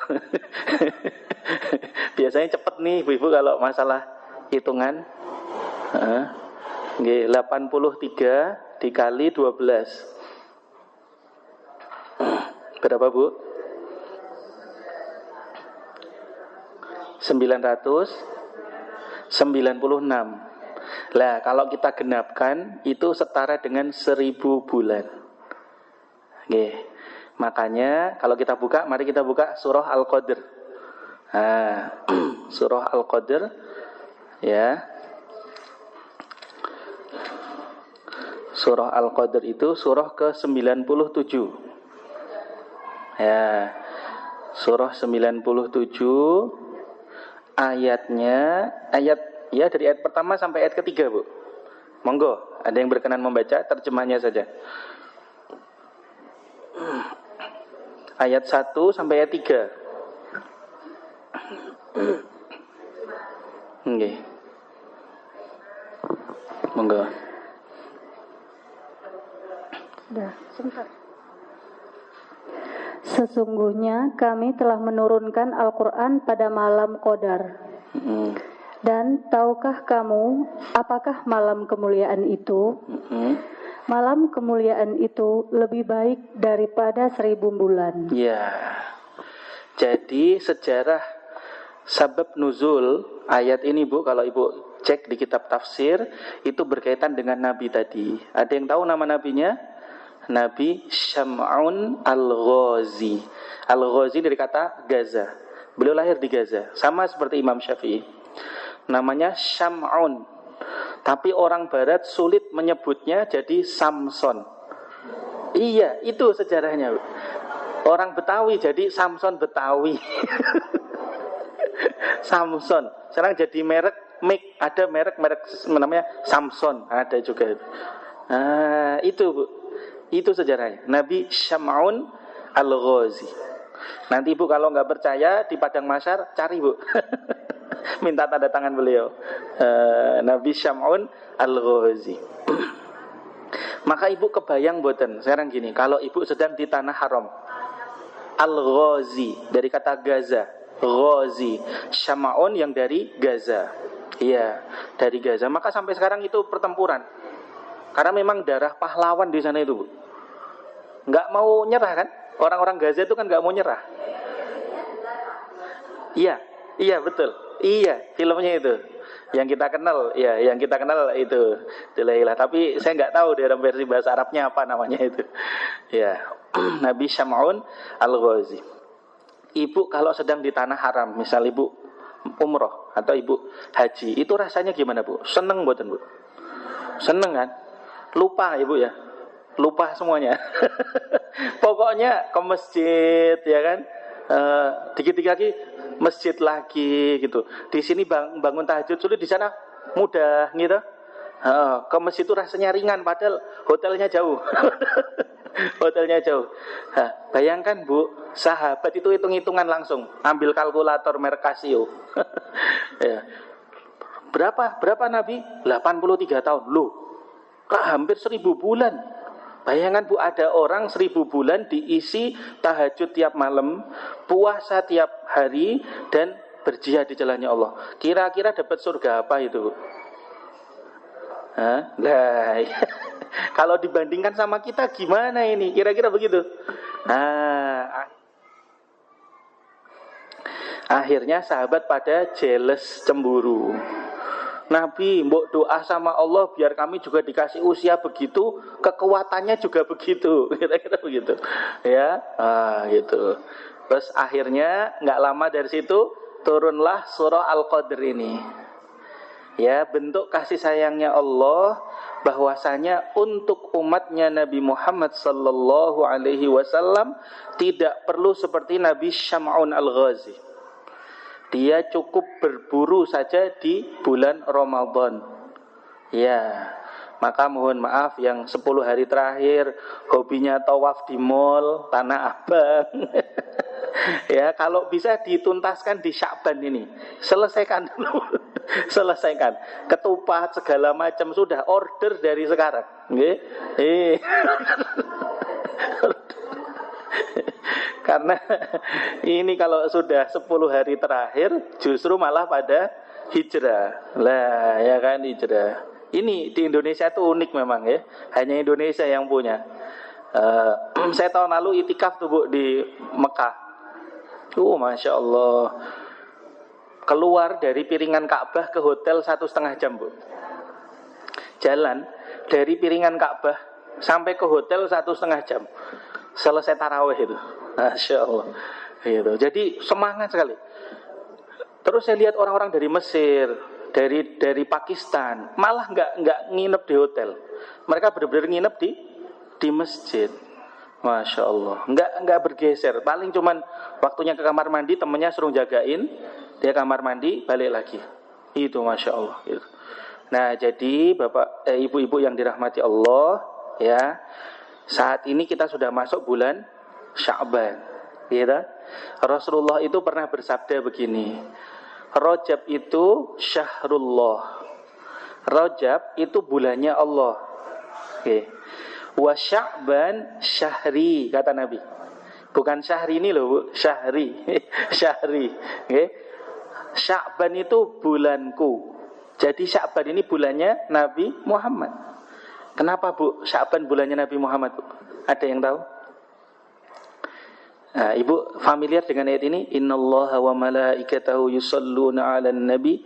Biasanya cepet nih Ibu kalau masalah hitungan. 83 dikali 12. Berapa, Bu? 996. Lah, kalau kita genapkan itu setara dengan 1000 bulan. Oke. Makanya kalau kita buka, mari kita buka surah Al-Qadr. Surah Al-Qadr ya. Surah Al-Qadr itu surah ke-97. Ya. Surah 97 ayatnya dari ayat pertama sampai ayat ketiga, Bu. Monggo, ada yang berkenan membaca terjemahnya saja. Ayat 1 sampai ayat 3. Nggih. Monggo. Dah, sebentar. Sesungguhnya kami telah menurunkan Al-Quran pada malam Qadar. Dan tahukah kamu apakah malam kemuliaan itu? Malam kemuliaan itu lebih baik daripada 1000 bulan. Ya. Jadi sejarah sabab nuzul ayat ini Bu, kalau Ibu cek di kitab tafsir, itu berkaitan dengan Nabi tadi. Ada yang tahu nama nabinya? Nabi Syam'un Al-Ghazi. Al-Ghazi dari kata Gaza. Beliau lahir di Gaza, sama seperti Imam Syafi'i. Namanya Syam'un. Tapi orang barat sulit menyebutnya jadi Samson. Iya, itu sejarahnya. Orang Betawi jadi Samson Betawi. Samson. Sekarang jadi merek Mik, ada merek namanya Samson, ada juga. Itu Bu. Itu sejarahnya. Nabi Syam'un Al-Ghazi. Nanti Ibu kalau nggak percaya di Padang Mahsyar cari Bu. Minta tanda tangan beliau. Nabi Syam'un Al-Ghazi. Maka Ibu kebayang boten. Sekarang gini, kalau Ibu sedang di tanah haram. Al-Ghazi dari kata Gaza. Ghazi. Syam'un yang dari Gaza. Iya, dari Gaza. Maka sampai sekarang itu pertempuran. Karena memang darah pahlawan di sana itu, Bu. Nggak mau nyerah kan? Orang-orang Gaza itu kan nggak mau nyerah. Iya betul. Iya, filmnya itu. Yang kita kenal, ya, yang kita kenal itu Delaila. Tapi saya nggak tahu dalam versi bahasa Arabnya apa namanya itu. Ya, Nabi Syam'un Al-Ghazi. Ibu kalau sedang di tanah haram, misal Ibu umroh atau Ibu haji, itu rasanya gimana Bu? Seneng buatan Bu? Seneng kan? Lupa Ibu ya, lupa semuanya. Pokoknya ke masjid ya kan, dikit-dikit lagi masjid lagi gitu. Di sini bangun tahajud sulit, di sana mudah gitu. Ke masjid itu rasanya ringan, padahal hotelnya jauh. Hotelnya jauh. Bayangkan Bu, sahabat itu hitung-hitungan langsung, ambil kalkulator Mercasio. Ya. Berapa Nabi? 83 tahun. Loh, hampir 1000 bulan. Bayangkan Bu, ada orang 1000 bulan diisi tahajud tiap malam, puasa tiap hari, dan berjihad di jalannya Allah. Kira-kira dapat surga apa itu Bu? Lah, kalau dibandingkan sama kita gimana ini? Kira-kira begitu. Akhirnya sahabat pada jealous, cemburu. Nabi, mbok doa sama Allah biar kami juga dikasih usia begitu, kekuatannya juga begitu, kira-kira begitu, ya, gitu. Terus akhirnya nggak lama dari situ turunlah surah Al-Qadr ini, ya, bentuk kasih sayangnya Allah bahwasanya untuk umatnya Nabi Muhammad sallallahu alaihi wasallam tidak perlu seperti Nabi Syam'un Al-Ghazi. Dia cukup berburu saja di bulan Ramadan. Ya, maka mohon maaf yang 10 hari terakhir hobinya tawaf di mall, Tanah Abang. Ya, kalau bisa dituntaskan di Sya'ban ini. Selesaikan dulu. Selesaikan. Ketupat segala macam sudah order dari sekarang. Nggih. Karena ini kalau sudah 10 hari terakhir justru malah pada hijrah. Lah ya kan, hijrah. Ini di Indonesia itu unik memang ya. Hanya Indonesia yang punya. Saya tahun lalu itikaf tuh Bu di Mekah. Masya Allah. Keluar dari piringan Ka'bah ke hotel 1,5 jam Bu. Jalan dari piringan Ka'bah sampai ke hotel 1,5 jam. Selesai tarawih itu. Masya Allah. Gitu. Jadi semangat sekali. Terus saya lihat orang-orang dari Mesir, dari Pakistan, malah nggak nginep di hotel. Mereka benar-benar nginep di masjid. Masya Allah. Nggak bergeser. Paling cuman waktunya ke kamar mandi, temennya suruh jagain, dia kamar mandi, balik lagi. Itu Masya Allah. Gitu. Nah, jadi Bapak, ibu-ibu yang dirahmati Allah, ya, saat ini kita sudah masuk bulan Sya'ban, gitu. Rasulullah itu pernah bersabda begini, Rajab itu syahrullah, Rajab itu bulannya Allah. Oke. Wa Sya'ban syahri, kata Nabi. Bukan syahri ini loh, Bu. Syahri. Syahri. Oke. Sya'ban itu bulanku. Jadi Sya'ban ini bulannya Nabi Muhammad. Kenapa, Bu? Sya'ban bulannya Nabi Muhammad, Bu? Ada yang tahu? Nah, Ibu familiar dengan ayat ini? Innallaha wa malaikatahu yusalluna 'alan nabi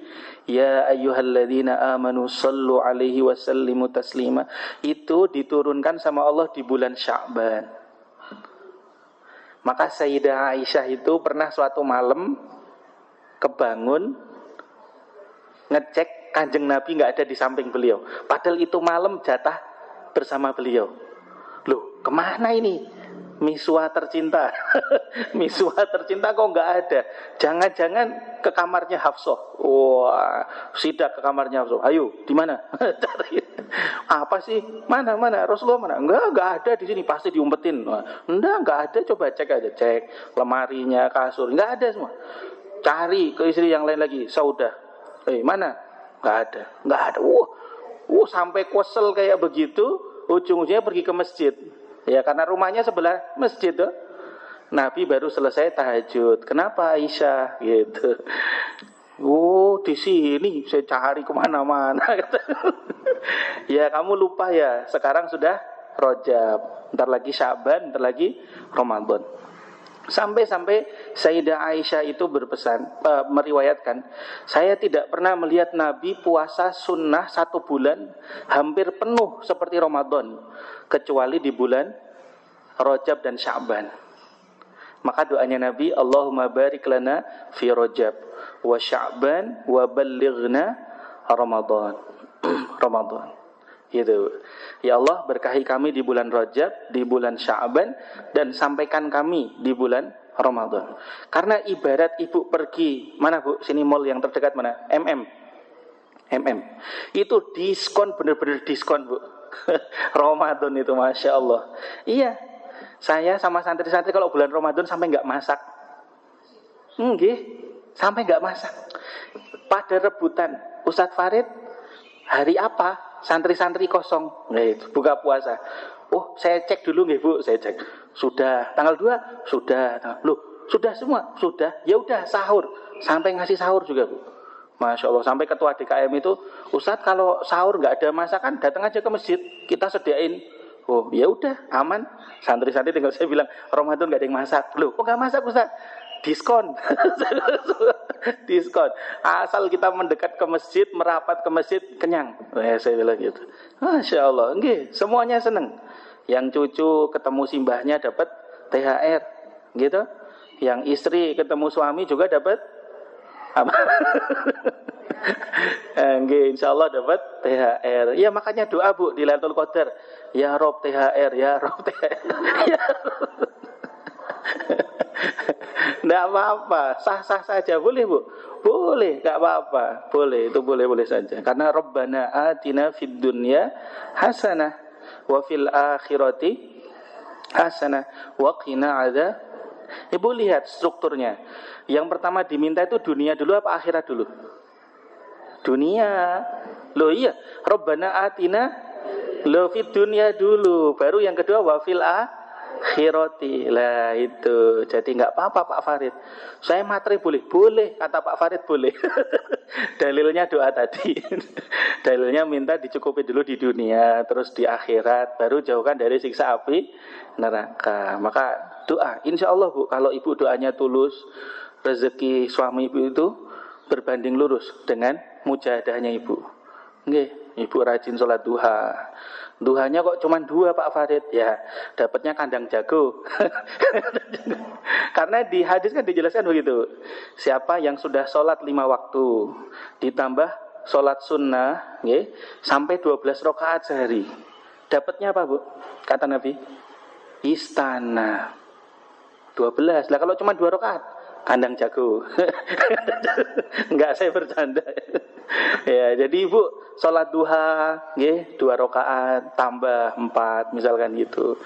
ya ayyuhalladzina amanu sallu 'alaihi wa sallimu taslima. Itu diturunkan sama Allah di bulan Sya'ban. Maka Sayyidah Aisyah itu pernah suatu malam kebangun ngecek Kanjeng Nabi nggak ada di samping beliau. Padahal itu malam jatah bersama beliau. Loh, kemana ini? Miswa tercinta. Miswa tercinta kok nggak ada. Jangan-jangan ke kamarnya Hafsah. Wah, sidak ke kamarnya Hafsah. Ayo, di mana? Cari. Apa sih? Mana? Rasulullah mana? Enggak ada di sini. Pasti diumpetin. Enggak ada. Coba cek aja. Cek lemarinya, kasur. Enggak ada semua. Cari ke istri yang lain lagi. Saudah. Mana? Enggak ada. Sampai kesel kayak begitu. Ujung-ujungnya pergi ke masjid. Ya, karena rumahnya sebelah masjid tuh. Nabi baru selesai tahajud. Kenapa Aisyah? Gitu. Di sini saya cari kemana-mana. Ya, kamu lupa ya. Sekarang sudah Rajab. Ntar lagi Sya'ban, ntar lagi Ramadan. Sampai Sayyidah Aisyah itu meriwayatkan, saya tidak pernah melihat Nabi puasa sunnah 1 bulan hampir penuh seperti Ramadan, kecuali di bulan Rajab dan Sya'ban. Maka doanya Nabi, Allahumma barik lana fi Rajab wa Sya'ban wa ballighna Ramadan. Ramadan. Gitu. Ya Allah, berkahi kami di bulan Rajab, di bulan Sya'ban, dan sampaikan kami di bulan Ramadan. Karena ibarat ibu pergi, mana Bu? Sini mall yang terdekat mana? MM. Itu diskon, benar-benar diskon, Bu. Ramadan itu, Masya Allah. Iya, saya sama santri-santri kalau bulan Ramadan sampai nggak masak. Sampai nggak masak. Pada rebutan, Ustadz Farid, hari apa? Santri-santri kosong, buka puasa. Saya cek dulu nggih Bu, saya cek. Sudah, tanggal 2 sudah. Loh, sudah semua? Sudah. Ya udah sahur. Sampai ngasih sahur juga, Bu. Masya Allah, sampai ketua DKM itu, Ustadz kalau sahur nggak ada masakan, datang aja ke masjid, kita sediain. Ya udah, aman. Santri-santri tinggal saya bilang, Ramadan nggak ada yang masak. Loh, kok nggak masak Ustadz? Diskon. Diskon. Asal kita mendekat ke masjid, merapat ke masjid, kenyang. Saya bilang gitu. Masya Allah. Semuanya seneng. Yang cucu ketemu simbahnya dapat THR. Gitu. Yang istri ketemu suami juga dapat apa? Insya Allah dapat THR. Ya makanya doa Bu di Lailatul Qadar. Ya Rob THR, ya Rob THR. Ya Rob. Nggak apa-apa, sah-sah saja, boleh Bu? Boleh, nggak apa-apa, boleh, itu boleh-boleh saja. Karena Rabbana atina fid dunya hasanah wa fil akhirati hasanah wa qina adzab. Ibu lihat strukturnya. Yang pertama diminta itu dunia dulu apa akhirat dulu? Dunia. Loh iya, Rabbana atina lo fid dunya dulu, baru yang kedua wa fil akhirati. Lah itu. Jadi enggak apa-apa Pak Farid. Saya materi boleh? Boleh, kata Pak Farid boleh. Dalilnya doa tadi. Dalilnya minta dicukupi dulu di dunia, terus di akhirat, baru jauhkan dari siksa api neraka. Maka doa, insya Allah Bu, kalau ibu doanya tulus, rezeki suami ibu itu berbanding lurus dengan mujahadahnya ibu. Ibu rajin sholat duha. Duhanya kok cuma 2 Pak Farid? Ya, dapatnya kandang jago. Karena di hadis kan dijelaskan begitu. Siapa yang sudah sholat 5 waktu, ditambah sholat sunnah, sampai 12 rakaat sehari, dapatnya apa Bu? Kata Nabi, istana. 12. Lah kalau cuma 2 rakaat, kandang jago. Enggak, saya bercanda. Ya, jadi ibu sholat duha, 2 rakaat tambah 4, misalkan gitu.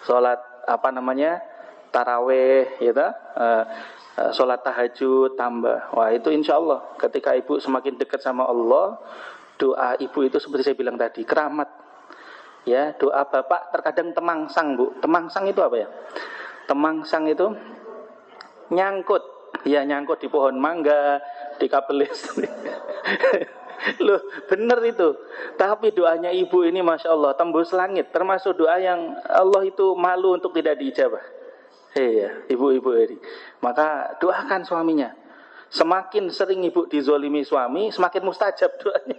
Sholat taraweh, gitu. Sholat tahajud tambah. Wah itu insya Allah ketika ibu semakin dekat sama Allah, Doa ibu itu seperti saya bilang tadi, keramat. Ya, doa bapak terkadang temangsang, Bu. Temangsang itu apa ya? Temangsang itu nyangkut. Ya, nyangkut di pohon mangga, di kabel listrik. Loh, bener itu. Tapi doanya ibu ini Masya Allah tembus langit. Termasuk doa yang Allah itu malu untuk tidak diijabah. Iya, ibu-ibu ini. Maka doakan suaminya. Semakin sering ibu dizolimi suami, semakin mustajab doanya.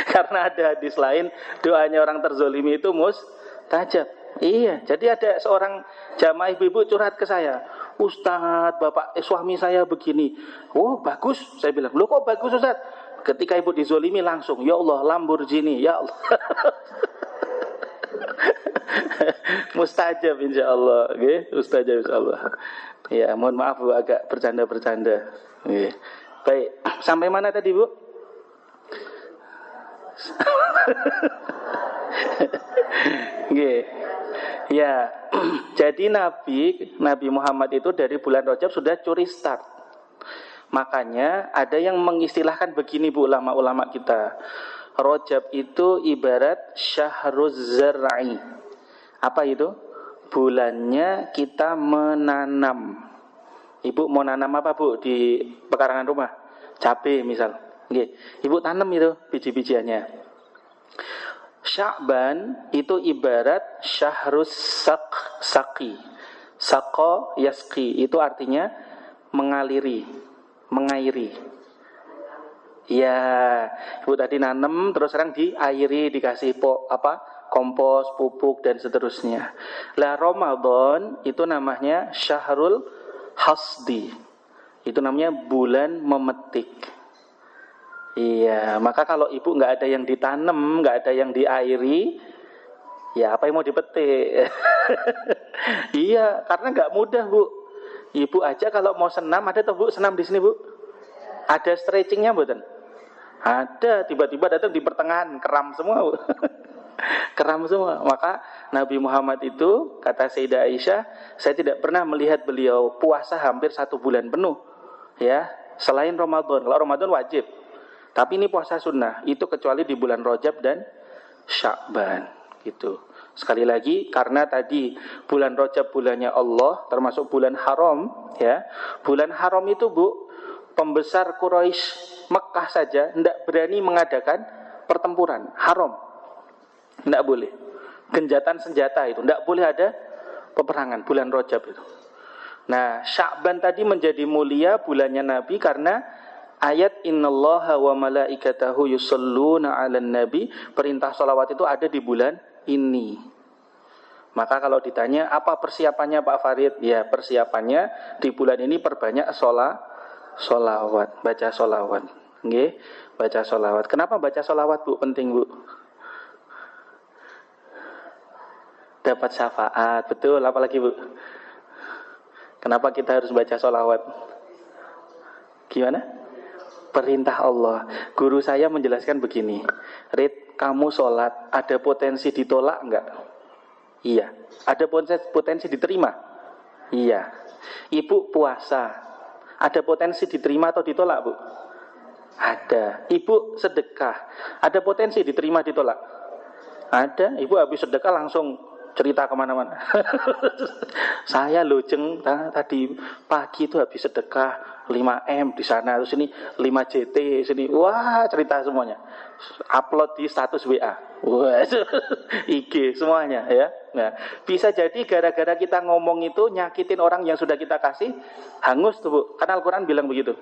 Karena ada hadis lain, doanya orang terzolimi itu mustajab. Iya, jadi ada seorang jamaah ibu-ibu curhat ke saya. Ustadz, bapak suami saya begini. Oh bagus, saya bilang. Loh kok bagus Ustadz? Ketika ibu dizolimi langsung, ya Allah Lamborghini, ya Allah. Mustajab insya Allah, okay? Mustajab insya Allah. Ya, mohon maaf Bu, agak bercanda-bercanda. Okay. Baik, sampai mana tadi Bu? Okay. Ya, jadi Nabi Muhammad itu dari bulan Rajab sudah curi start. Makanya ada yang mengistilahkan begini Bu, ulama-ulama kita. Rajab itu ibarat syahruz zar'i. Apa itu? Bulannya kita menanam. Ibu mau nanam apa Bu di pekarangan rumah? Cabai misal. Nggih. Ibu tanam itu biji-bijiannya. Sya'ban itu ibarat syahrus saqi. Saqo yasqi itu artinya mengaliri, mengairi. Ya, ibu tadi nanam terus sekarang diairi, dikasih kompos, pupuk dan seterusnya. Lah Ramadan itu namanya syahrul hasdi. Itu namanya bulan memetik. Iya, maka kalau ibu nggak ada yang ditanam, nggak ada yang diairi, ya apa yang mau dipetik? Iya, karena nggak mudah Bu. Ibu aja kalau mau senam, ada tuh Bu senam di sini Bu? Ada stretchingnya bukan? Ada, tiba-tiba datang di pertengahan, keram semua Bu. Keram semua. Maka Nabi Muhammad itu, kata Sayyidah Aisyah, saya tidak pernah melihat beliau puasa hampir 1 bulan penuh. Ya, selain Ramadan. Kalau Ramadan wajib. Tapi ini puasa sunnah, itu kecuali di bulan Rajab dan Sya'ban gitu. Sekali lagi, karena tadi bulan Rajab bulannya Allah, termasuk bulan haram, ya. Bulan haram itu Bu, pembesar Quraisy Mekah saja tidak berani mengadakan pertempuran, haram. Tidak boleh. Genjatan senjata itu, tidak boleh ada peperangan bulan Rajab itu. Nah, Sya'ban tadi menjadi mulia bulannya Nabi karena ayat innallaha wa malaikatahu yusholluna 'alan nabi, perintah sholawat itu ada di bulan ini. Maka kalau ditanya apa persiapannya Pak Farid? Ya, persiapannya di bulan ini perbanyak sholawat, baca sholawat. Nggih, baca sholawat. Kenapa baca sholawat Bu? Penting Bu. Dapat syafaat, betul. Apalagi Bu? Kenapa kita harus baca sholawat? Gimana? Perintah Allah. Guru saya menjelaskan begini, Rid, kamu sholat, ada potensi ditolak enggak? Iya. Ada potensi diterima? Iya. Ibu puasa, ada potensi diterima atau ditolak Bu? Ada. Ibu sedekah, ada potensi diterima ditolak? Ada. Ibu habis sedekah langsung cerita kemana-mana. Saya lojeng tadi pagi itu habis sedekah 5M di sana, terus ini 5JT sini, wah cerita semuanya, upload di status WA, wah IG semuanya ya. Nah, bisa jadi gara-gara kita ngomong itu nyakitin orang yang sudah kita kasih, hangus tuh Bu, karena Al-Quran bilang begitu.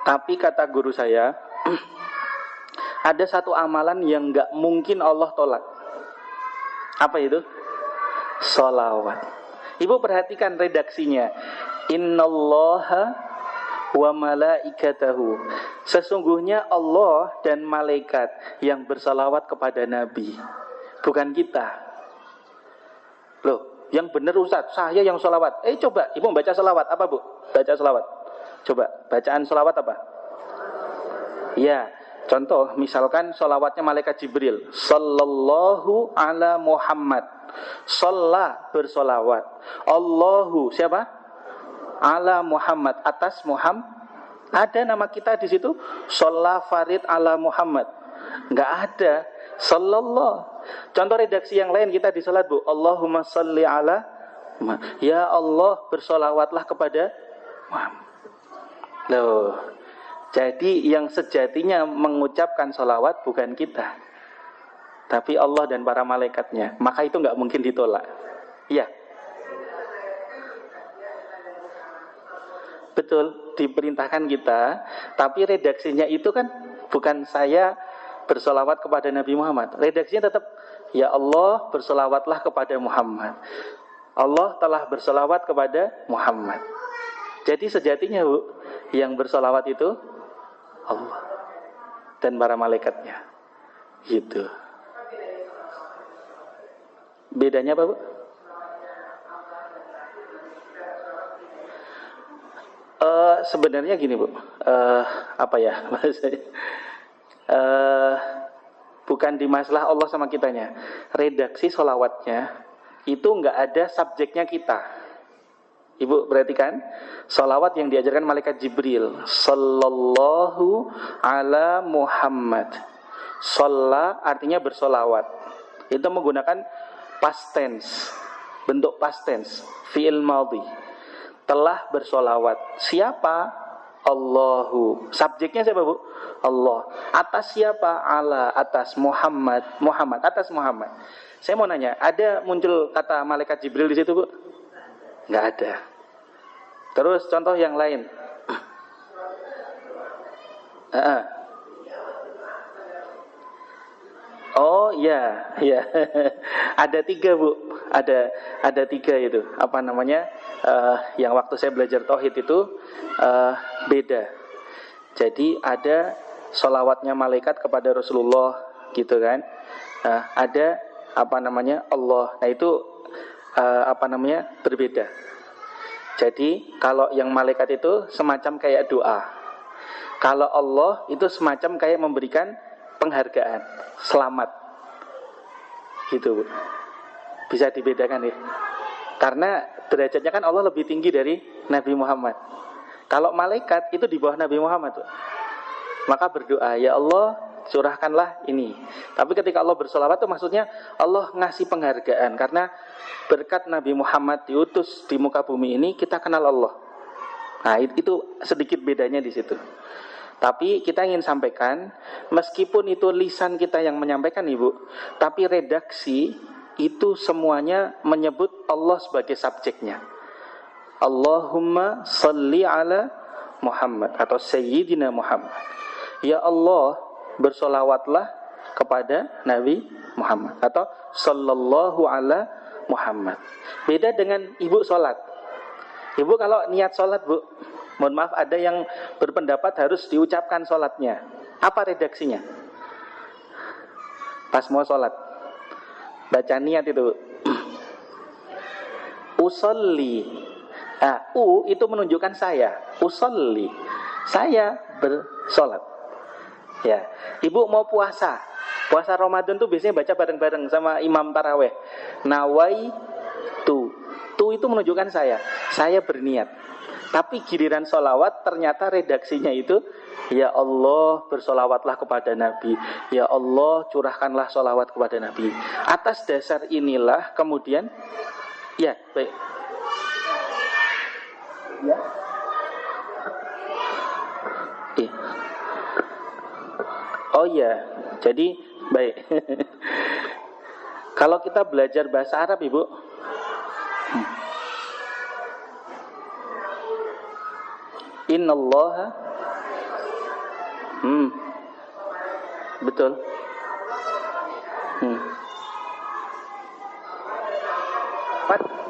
Tapi kata guru saya, ada satu amalan yang nggak mungkin Allah tolak. Apa itu? Sholawat. Ibu perhatikan redaksinya. Innallaha wa malaikatahu. Sesungguhnya Allah dan malaikat yang bersalawat kepada Nabi. Bukan kita. Loh, yang benar Ustaz, saya yang sholawat. Coba, ibu baca sholawat apa Bu? Baca sholawat. Coba, bacaan sholawat apa? Ya. Contoh, misalkan sholawatnya malaikat Jibril, sallallahu ala Muhammad. Sholla bersolawat. Allahu siapa? Ala Muhammad, atas Muhammad. Ada nama kita di situ, Sholla Farid ala Muhammad. Enggak ada. Sallallahu. Contoh redaksi yang lain kita di salat, Bu. Allahumma salli ala Muhammad. Ya Allah, bersolawatlah kepada Muhammad. Loh. Jadi yang sejatinya mengucapkan sholawat bukan kita, tapi Allah dan para malaikatnya. Maka itu enggak mungkin ditolak. Iya. Betul, diperintahkan kita, tapi redaksinya itu kan bukan saya bersolawat kepada Nabi Muhammad. Redaksinya tetap, ya Allah bersolawatlah kepada Muhammad. Allah telah bersolawat kepada Muhammad. Jadi sejatinya, Bu, yang bersolawat itu Allah dan para malaikatnya. Gitu. Bedanya apa, Bu? Sebenarnya gini, Bu. Apa ya bahasanya? Bukan di masalah Allah sama kitanya. Redaksi sholawatnya itu nggak ada subjeknya kita. Ibu perhatikan, sholawat yang diajarkan malaikat Jibril, Sallallahu ala Muhammad. Sholla artinya bersolawat. Itu menggunakan past tense, bentuk past tense, fi'il madhi. Telah bersolawat. Siapa? Allahu. Subjeknya siapa, Bu? Allah. Atas siapa? Ala. Atas Muhammad. Muhammad. Atas Muhammad. Saya mau nanya, ada muncul kata malaikat Jibril di situ, Bu? Nggak ada. Terus contoh yang lain. Oh ya, ya. Ada 3, Bu. Ada 3 itu. Apa namanya? Yang waktu saya belajar tauhid itu beda. Jadi ada sholawatnya malaikat kepada Rasulullah, gitu kan? Ada apa namanya Allah. Nah itu berbeda. Jadi kalau yang malaikat itu semacam kayak doa. Kalau Allah itu semacam kayak memberikan penghargaan, selamat, gitu, Bu. Bisa dibedakan ya. Karena derajatnya kan Allah lebih tinggi dari Nabi Muhammad. Kalau malaikat itu di bawah Nabi Muhammad, Bu. Maka berdoa, ya Allah curahkanlah ini. Tapi ketika Allah bersolawat itu maksudnya Allah ngasih penghargaan. Karena berkat Nabi Muhammad diutus di muka bumi ini, kita kenal Allah. Nah itu sedikit bedanya di situ. Tapi kita ingin sampaikan, meskipun itu lisan kita yang menyampaikan, Ibu, tapi redaksi itu semuanya menyebut Allah sebagai subjeknya. Allahumma salli ala Muhammad atau Sayyidina Muhammad. Ya Allah, bersolawatlah kepada Nabi Muhammad atau sallallahu ala Muhammad. Beda dengan Ibu sholat. Ibu kalau niat sholat, Bu, mohon maaf ada yang berpendapat harus diucapkan sholatnya. Apa redaksinya? Pas mau sholat, baca niat itu. Usolli. U itu menunjukkan saya. Usolli. Saya bersolat. Ya, Ibu mau puasa. Puasa Ramadan tuh biasanya baca bareng-bareng sama imam taraweh. Nawai tu. Tu itu menunjukkan saya. Saya berniat. Tapi giliran sholawat ternyata redaksinya itu, ya Allah bersolawatlah kepada Nabi. Ya Allah curahkanlah sholawat kepada Nabi. Atas dasar inilah kemudian, ya baik. Ya. Oh ya, jadi baik. Kalau kita belajar bahasa Arab, Ibu, Innallaha, betul.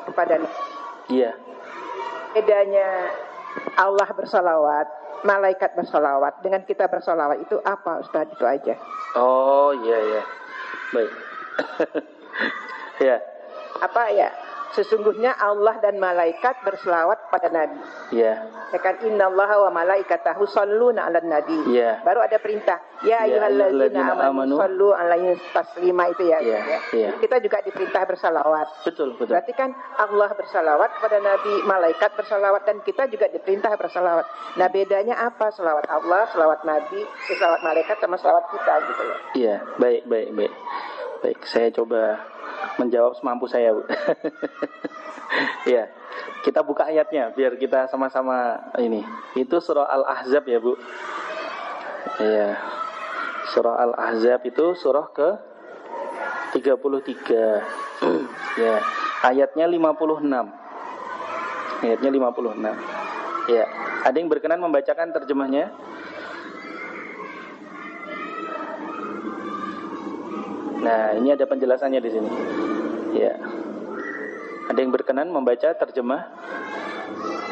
Kepada Iya. bedanya Allah bersolawat, malaikat bersolawat dengan kita bersolawat itu apa, Ustaz? Itu aja. Oh iya ya, baik. Ya. Apa ya? sesungguhnya Allah dan malaikat berselawat pada Nabi. Ya. Ya kan, innallaha wa malaikatahu shalluna 'alan nabi. Ya. Baru ada perintah, ya ayyuhalladzina amanu shallu 'alaihi taslima itu ya. Ya. Ya. Kita juga diperintah bersalawat. Betul. Berarti kan Allah bersalawat kepada Nabi, malaikat bersalawat, dan kita juga diperintah bersalawat. Nah, bedanya apa? Salawat Allah, salawat Nabi, salawat malaikat sama salawat kita gitu loh. Iya, baik. Baik, saya coba menjawab semampu saya, Bu. Iya. Kita buka ayatnya biar kita sama-sama ini. Itu surah Al-Ahzab ya, Bu. Iya. Surah Al-Ahzab itu surah ke 33. Ya, ayatnya 56. Ayatnya 56. Ya, ada yang berkenan membacakan terjemahnya? Nah, ini ada penjelasannya di sini. Ya. Ada yang berkenan membaca terjemah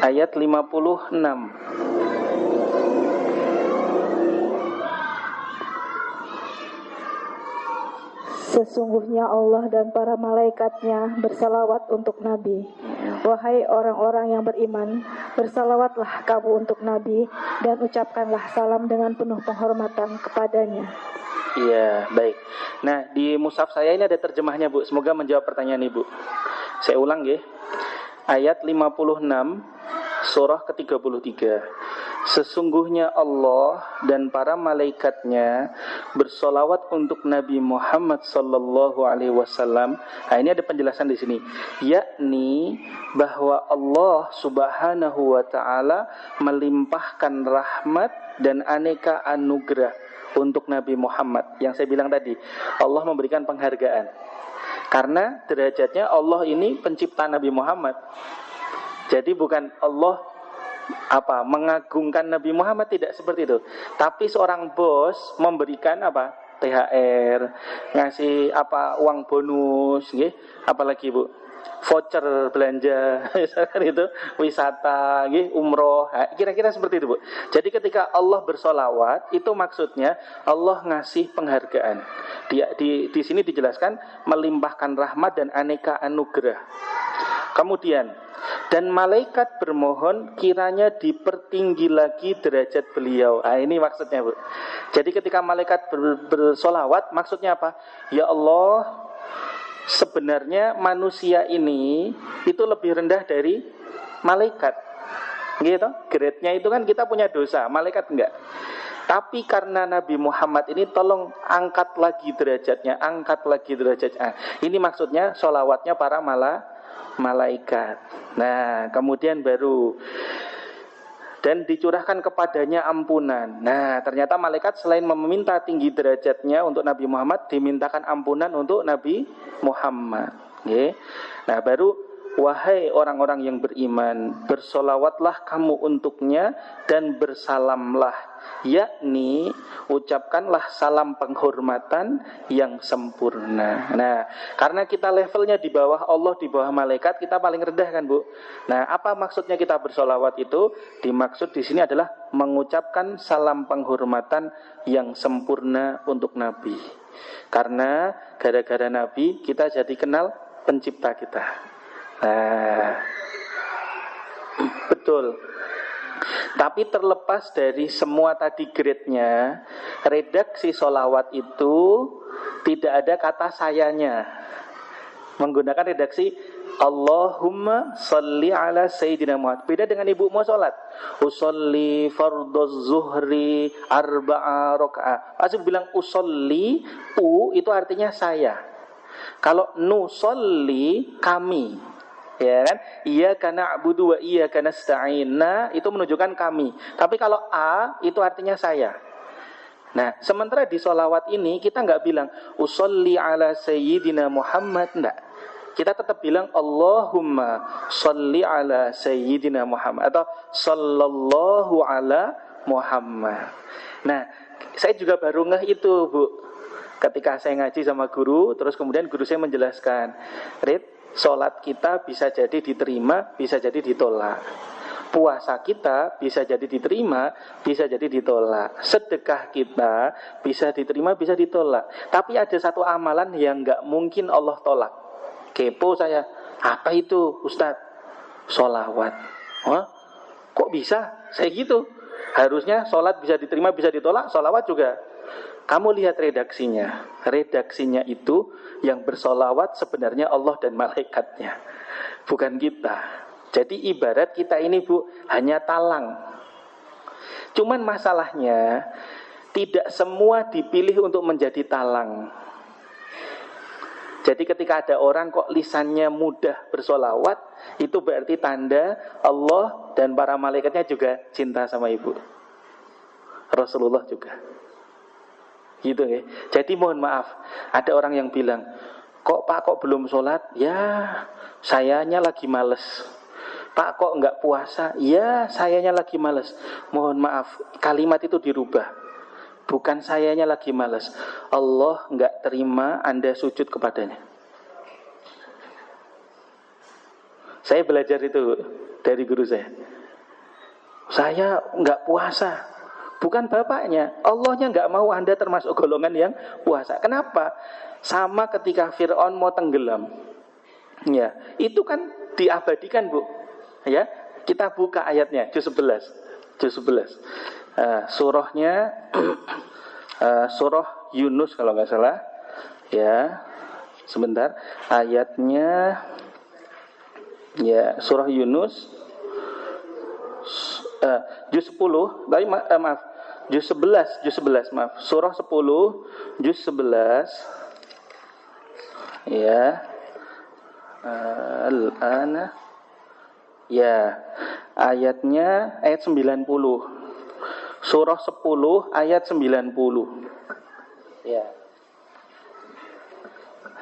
ayat 56. Sesungguhnya Allah dan para malaikatnya bersalawat untuk Nabi. Wahai orang-orang yang beriman, bersalawatlah kamu untuk Nabi dan ucapkanlah salam dengan penuh penghormatan kepadanya. Iya, baik. Nah, di mushaf saya ini ada terjemahnya, Bu. Semoga menjawab pertanyaan Ibu. Saya ulang ya. Ayat 56 surah ke-33. Sesungguhnya Allah dan para malaikatnya bersolawat untuk Nabi Muhammad sallallahu alaihi wasallam. Nah, ini ada penjelasan di sini. Yakni bahwa Allah Subhanahu wa taala melimpahkan rahmat dan aneka anugerah untuk Nabi Muhammad. Yang saya bilang tadi, Allah memberikan penghargaan. Karena derajatnya Allah ini pencipta Nabi Muhammad. Jadi bukan Allah mengagungkan Nabi Muhammad, tidak seperti itu. Tapi seorang bos memberikan THR, ngasih uang bonus, nggih. Apalagi Bu, voucher belanja, misalkan itu wisata, umroh, kira-kira seperti itu, Bu. Jadi ketika Allah bersolawat, itu maksudnya Allah ngasih penghargaan. Di sini dijelaskan melimpahkan rahmat dan aneka anugerah. Kemudian, dan malaikat bermohon kiranya dipertinggi lagi derajat beliau. Ini maksudnya, Bu. Jadi ketika malaikat bersolawat, maksudnya apa? Ya Allah, sebenarnya manusia ini itu lebih rendah dari malaikat, gitu. Grade-nya itu kan kita punya dosa, malaikat enggak. Tapi karena Nabi Muhammad ini tolong angkat lagi derajatnya. Ini maksudnya sholawatnya para malaikat. Nah, kemudian baru dan dicurahkan kepadanya ampunan. Nah, ternyata malaikat selain meminta tinggi derajatnya untuk Nabi Muhammad, dimintakan ampunan untuk Nabi Muhammad. Okay. Nah, baru wahai orang-orang yang beriman, bersolawatlah kamu untuknya dan bersalamlah, yakni ucapkanlah salam penghormatan yang sempurna. Nah, karena kita levelnya di bawah Allah, di bawah malaikat, kita paling rendah kan, Bu. Nah, apa maksudnya kita bersolawat itu? Dimaksud di sini adalah mengucapkan salam penghormatan yang sempurna untuk Nabi. Karena gara-gara Nabi kita jadi kenal pencipta kita. Nah, betul. Tapi terlepas dari semua tadi grade-nya, redaksi solawat itu tidak ada kata sayanya. Menggunakan redaksi Allahumma salli ala Sayyidina Muhammad. Beda dengan ibu mau sholat, usolli fardhu zuhri arba'a rakaat. Asal bilang usolli, itu artinya saya. Kalau nusolli, kami. Ya kan? Iyyaka na'budu wa iyyaka nasta'in. Nah, itu menunjukkan kami. Tapi kalau itu artinya saya. Nah, sementara di sholawat ini kita nggak bilang usolli ala Sayyidina Muhammad, enggak. Kita tetap bilang Allahumma sholli ala Sayyidina Muhammad atau sallallahu ala Muhammad. Nah, saya juga baru ngeh itu, Bu. Ketika saya ngaji sama guru, terus kemudian guru saya menjelaskan, sholat kita bisa jadi diterima, bisa jadi ditolak. Puasa kita bisa jadi diterima, bisa jadi ditolak. Sedekah kita bisa diterima, bisa ditolak. Tapi ada satu amalan yang gak mungkin Allah tolak. Kepo saya, Apa itu Ustadz? Sholawat. Hah? Kok bisa? Saya gitu. Harusnya sholat bisa diterima, bisa ditolak, sholawat juga. Kamu lihat redaksinya. Redaksinya itu yang bersolawat sebenarnya Allah dan malaikatnya, bukan kita. Jadi ibarat kita ini Bu, hanya talang. Cuman masalahnya tidak semua dipilih untuk menjadi talang. Jadi ketika ada orang kok lisannya mudah bersolawat, itu berarti tanda Allah dan para malaikatnya juga cinta sama ibu. Rasulullah juga. Gitu ya. Jadi mohon maaf, ada orang yang bilang, kok Pak kok belum sholat? Ya, sayanya lagi males. Pak kok enggak puasa? Ya, sayanya lagi males. Mohon maaf, kalimat itu dirubah. Bukan sayanya lagi malas. Allah enggak terima Anda sujud kepadanya. Saya belajar itu dari guru saya. Saya enggak puasa. Bukan bapaknya. Allahnya enggak mau Anda termasuk golongan yang puasa. Kenapa? Sama ketika Fir'aun mau tenggelam. Ya, itu kan diabadikan, Bu. Ya, kita buka ayatnya juz 11. Juz 11. Surahnya surah Yunus kalau nggak salah, ya sebentar, ayatnya ya surah Yunus juz 10, tapi maaf juz 11 maaf, surah 10 juz 11 ya al-ana ya ayatnya ayat 90. Surah 10 ayat 90. Ya.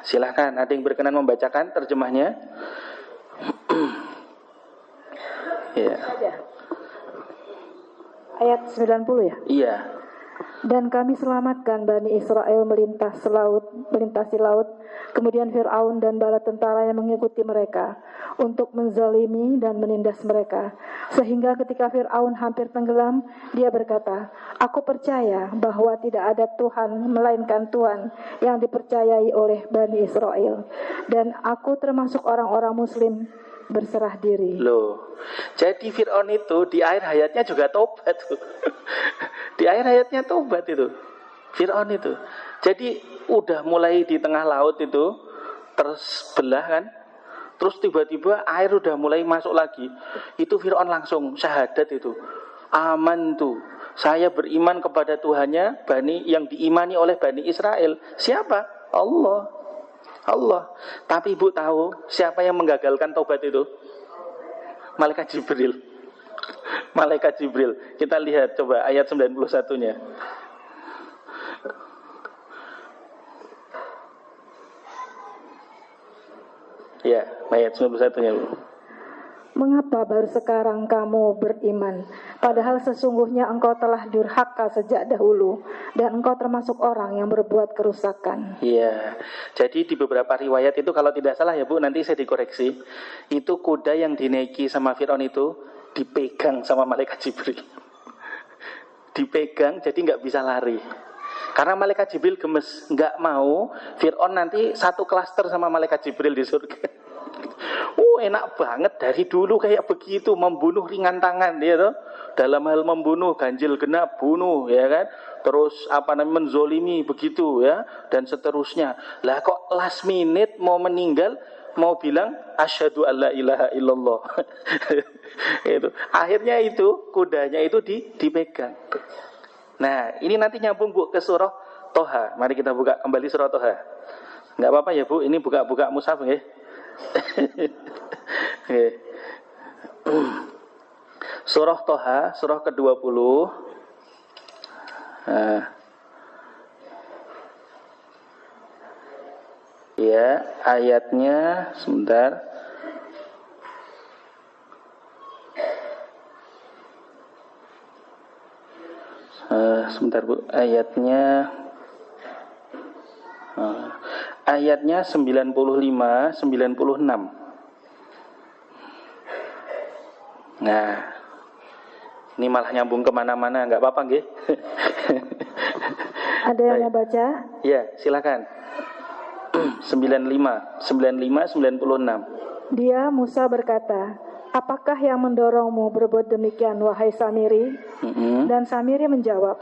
Silahkan, ada yang berkenan membacakan terjemahnya? Ya. Ayat 90 ya? Iya. Dan kami selamatkan Bani Israel melintasi laut, kemudian Fir'aun dan bala tentara yang mengikuti mereka untuk menzalimi dan menindas mereka. Sehingga ketika Fir'aun hampir tenggelam, dia berkata, aku percaya bahwa tidak ada Tuhan melainkan Tuhan yang dipercayai oleh Bani Israel. Dan aku termasuk orang-orang muslim berserah diri. Loh, jadi Fir'aun itu di akhir hayatnya juga tobat. Di akhir hayatnya tobat itu Fir'aun itu. Jadi udah mulai di tengah laut itu terbelah kan, terus tiba-tiba air udah mulai masuk lagi. Itu Fir'aun langsung syahadat itu, aman tuh, saya beriman kepada Tuhannya yang diimani oleh Bani Israel. Siapa? Allah. Tapi ibu tahu siapa yang menggagalkan tobat itu? Malaikat Jibril. Malaikat Jibril. Kita lihat coba ayat 91-nya. Ya, ayat 91-nya, Bu. Mengapa baru sekarang kamu beriman? Padahal sesungguhnya engkau telah durhaka sejak dahulu, dan engkau termasuk orang yang berbuat kerusakan. Iya, jadi di beberapa riwayat itu kalau tidak salah ya Bu, nanti saya dikoreksi, itu kuda yang dinaiki sama Fir'aun itu dipegang sama malaikat Jibril. Dipegang jadi nggak bisa lari. Karena malaikat Jibril gemes, nggak mau Fir'aun nanti satu klaster sama malaikat Jibril di surga. Enak banget dari dulu kayak begitu, membunuh ringan tangan dia tuh. Dalam hal membunuh ganjil genap bunuh ya kan. Terus menzolimi begitu ya, dan seterusnya. Lah kok last minute mau meninggal mau bilang asyhadu alla ilaha illallah. Itu. Akhirnya itu kudanya itu dipegang. Nah, ini nanti nyambung Bu ke surah Toha. Mari kita buka kembali surah Toha. Enggak apa-apa ya Bu, ini buka mushaf nggih. Surah Toha, surah ke-20. Ya, ayatnya sebentar. Sebentar Bu, ayatnya 95, 96. Nah, ini malah nyambung kemana-mana, nggak apa-apa nggih? Ada yang mau baca? Ya, silakan. 96. Dia Musa berkata, apakah yang mendorongmu berbuat demikian wahai Samiri? Dan Samiri menjawab,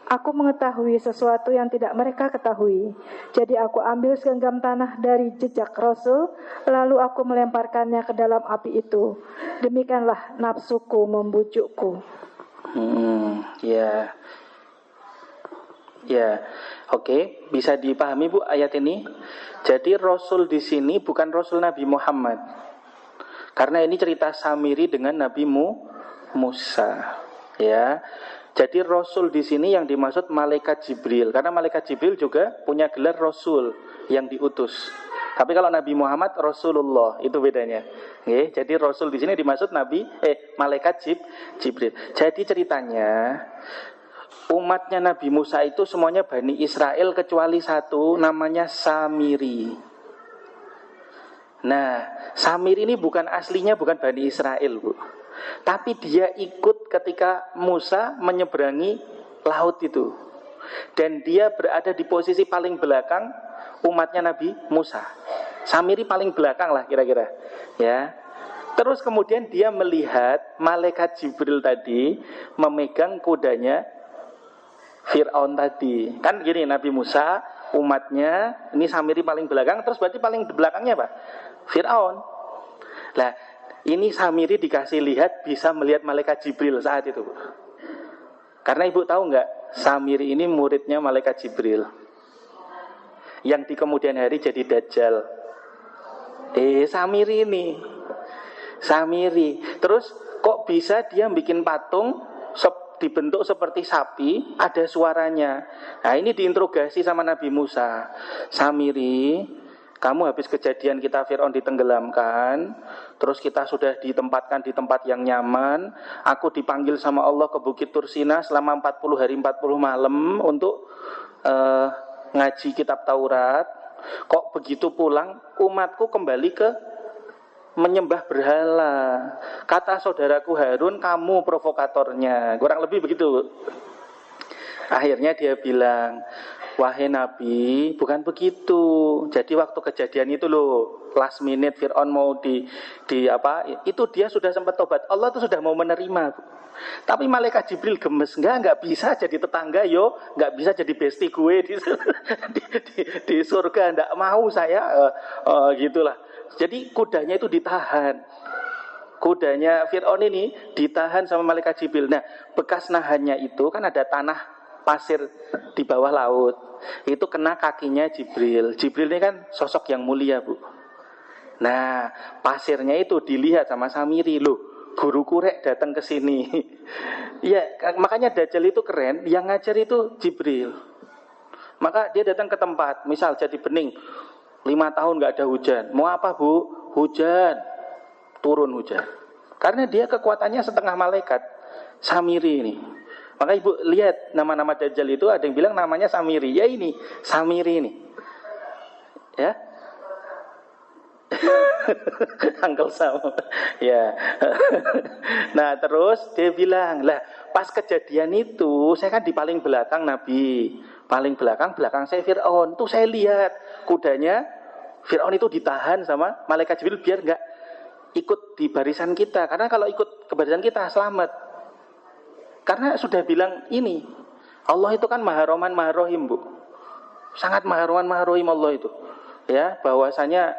aku mengetahui sesuatu yang tidak mereka ketahui. Jadi aku ambil segenggam tanah dari jejak Rasul, lalu aku melemparkannya ke dalam api itu. Demikianlah nafsuku membujukku. Ya, oke, bisa dipahami Bu ayat ini. Jadi Rasul di sini bukan Rasul Nabi Muhammad, karena ini cerita Samiri dengan Nabi Musa. Ya, jadi Rasul di sini yang dimaksud malaikat Jibril, karena malaikat Jibril juga punya gelar Rasul yang diutus. Tapi kalau Nabi Muhammad Rasulullah, itu bedanya. Oke, jadi Rasul di sini dimaksud malaikat Jibril. Jadi ceritanya umatnya Nabi Musa itu semuanya Bani Israel kecuali satu, namanya Samiri. Nah, Samiri ini bukan aslinya bukan Bani Israel, Bu. Tapi dia ikut ketika Musa menyeberangi laut itu. Dan dia berada di posisi paling belakang umatnya Nabi Musa. Samiri paling belakang lah kira-kira. Ya. Terus kemudian dia melihat malaikat Jibril tadi memegang kudanya Fir'aun tadi. Kan gini, Nabi Musa, umatnya, ini Samiri paling belakang, terus berarti paling belakangnya apa? Fir'aun. Nah, ini Samiri dikasih lihat bisa melihat malaikat Jibril saat itu. Karena Ibu tahu nggak, Samiri ini muridnya malaikat Jibril. Yang di kemudian hari jadi Dajjal. Samiri ini. Samiri. Terus kok bisa dia bikin patung dibentuk seperti sapi, ada suaranya. Nah, ini diinterogasi sama Nabi Musa. Samiri, kamu habis kejadian kita Fir'aun ditenggelamkan, terus kita sudah ditempatkan di tempat yang nyaman, aku dipanggil sama Allah ke Bukit Tursina selama 40 hari 40 malam untuk ngaji kitab Taurat. Kok begitu pulang umatku kembali ke menyembah berhala. Kata saudaraku Harun, kamu provokatornya. Kurang lebih begitu. Akhirnya dia bilang, wahai Nabi, bukan begitu. Jadi waktu kejadian itu loh, last minute Fir'aun mau itu dia sudah sempat tobat. Allah itu sudah mau menerima. Tapi malaikat Jibril gemes, enggak bisa jadi tetangga yo, enggak bisa jadi bestie gue di surga, enggak mau saya gitulah. Jadi kudanya itu ditahan. Kudanya Fir'aun ini ditahan sama malaikat Jibril. Nah, bekas nahannya itu kan ada tanah pasir di bawah laut. Itu kena kakinya Jibril. Jibril ini kan sosok yang mulia, Bu. Nah, pasirnya itu dilihat sama Samiri. Loh, guruku rek datang ke sini. Ya, makanya Dajjal itu keren. Yang ngajar itu Jibril. Maka dia datang ke tempat. Misal jadi bening. 5 tahun gak ada hujan. Mau apa, Bu? Hujan. Turun hujan. Karena dia kekuatannya setengah malaikat. Samiri ini. Maka Ibu lihat nama-nama Dajjal itu ada yang bilang namanya Samiri. Ya ini, Samiri ini. Ya. Uncle Sam. Ya. Nah, terus dia bilang, "Lah, pas kejadian itu saya kan di paling belakang Nabi. Paling belakang saya Fir'aun. Tuh saya lihat kudanya Fir'aun itu ditahan sama malaikat Jibril biar enggak ikut di barisan kita. Karena kalau ikut ke barisan kita selamat. Karena sudah bilang ini, Allah itu kan Maha Rahman Maha Rahim, Bu. Sangat Maha Rahman Maha Rahim Allah itu. Ya, bahwasanya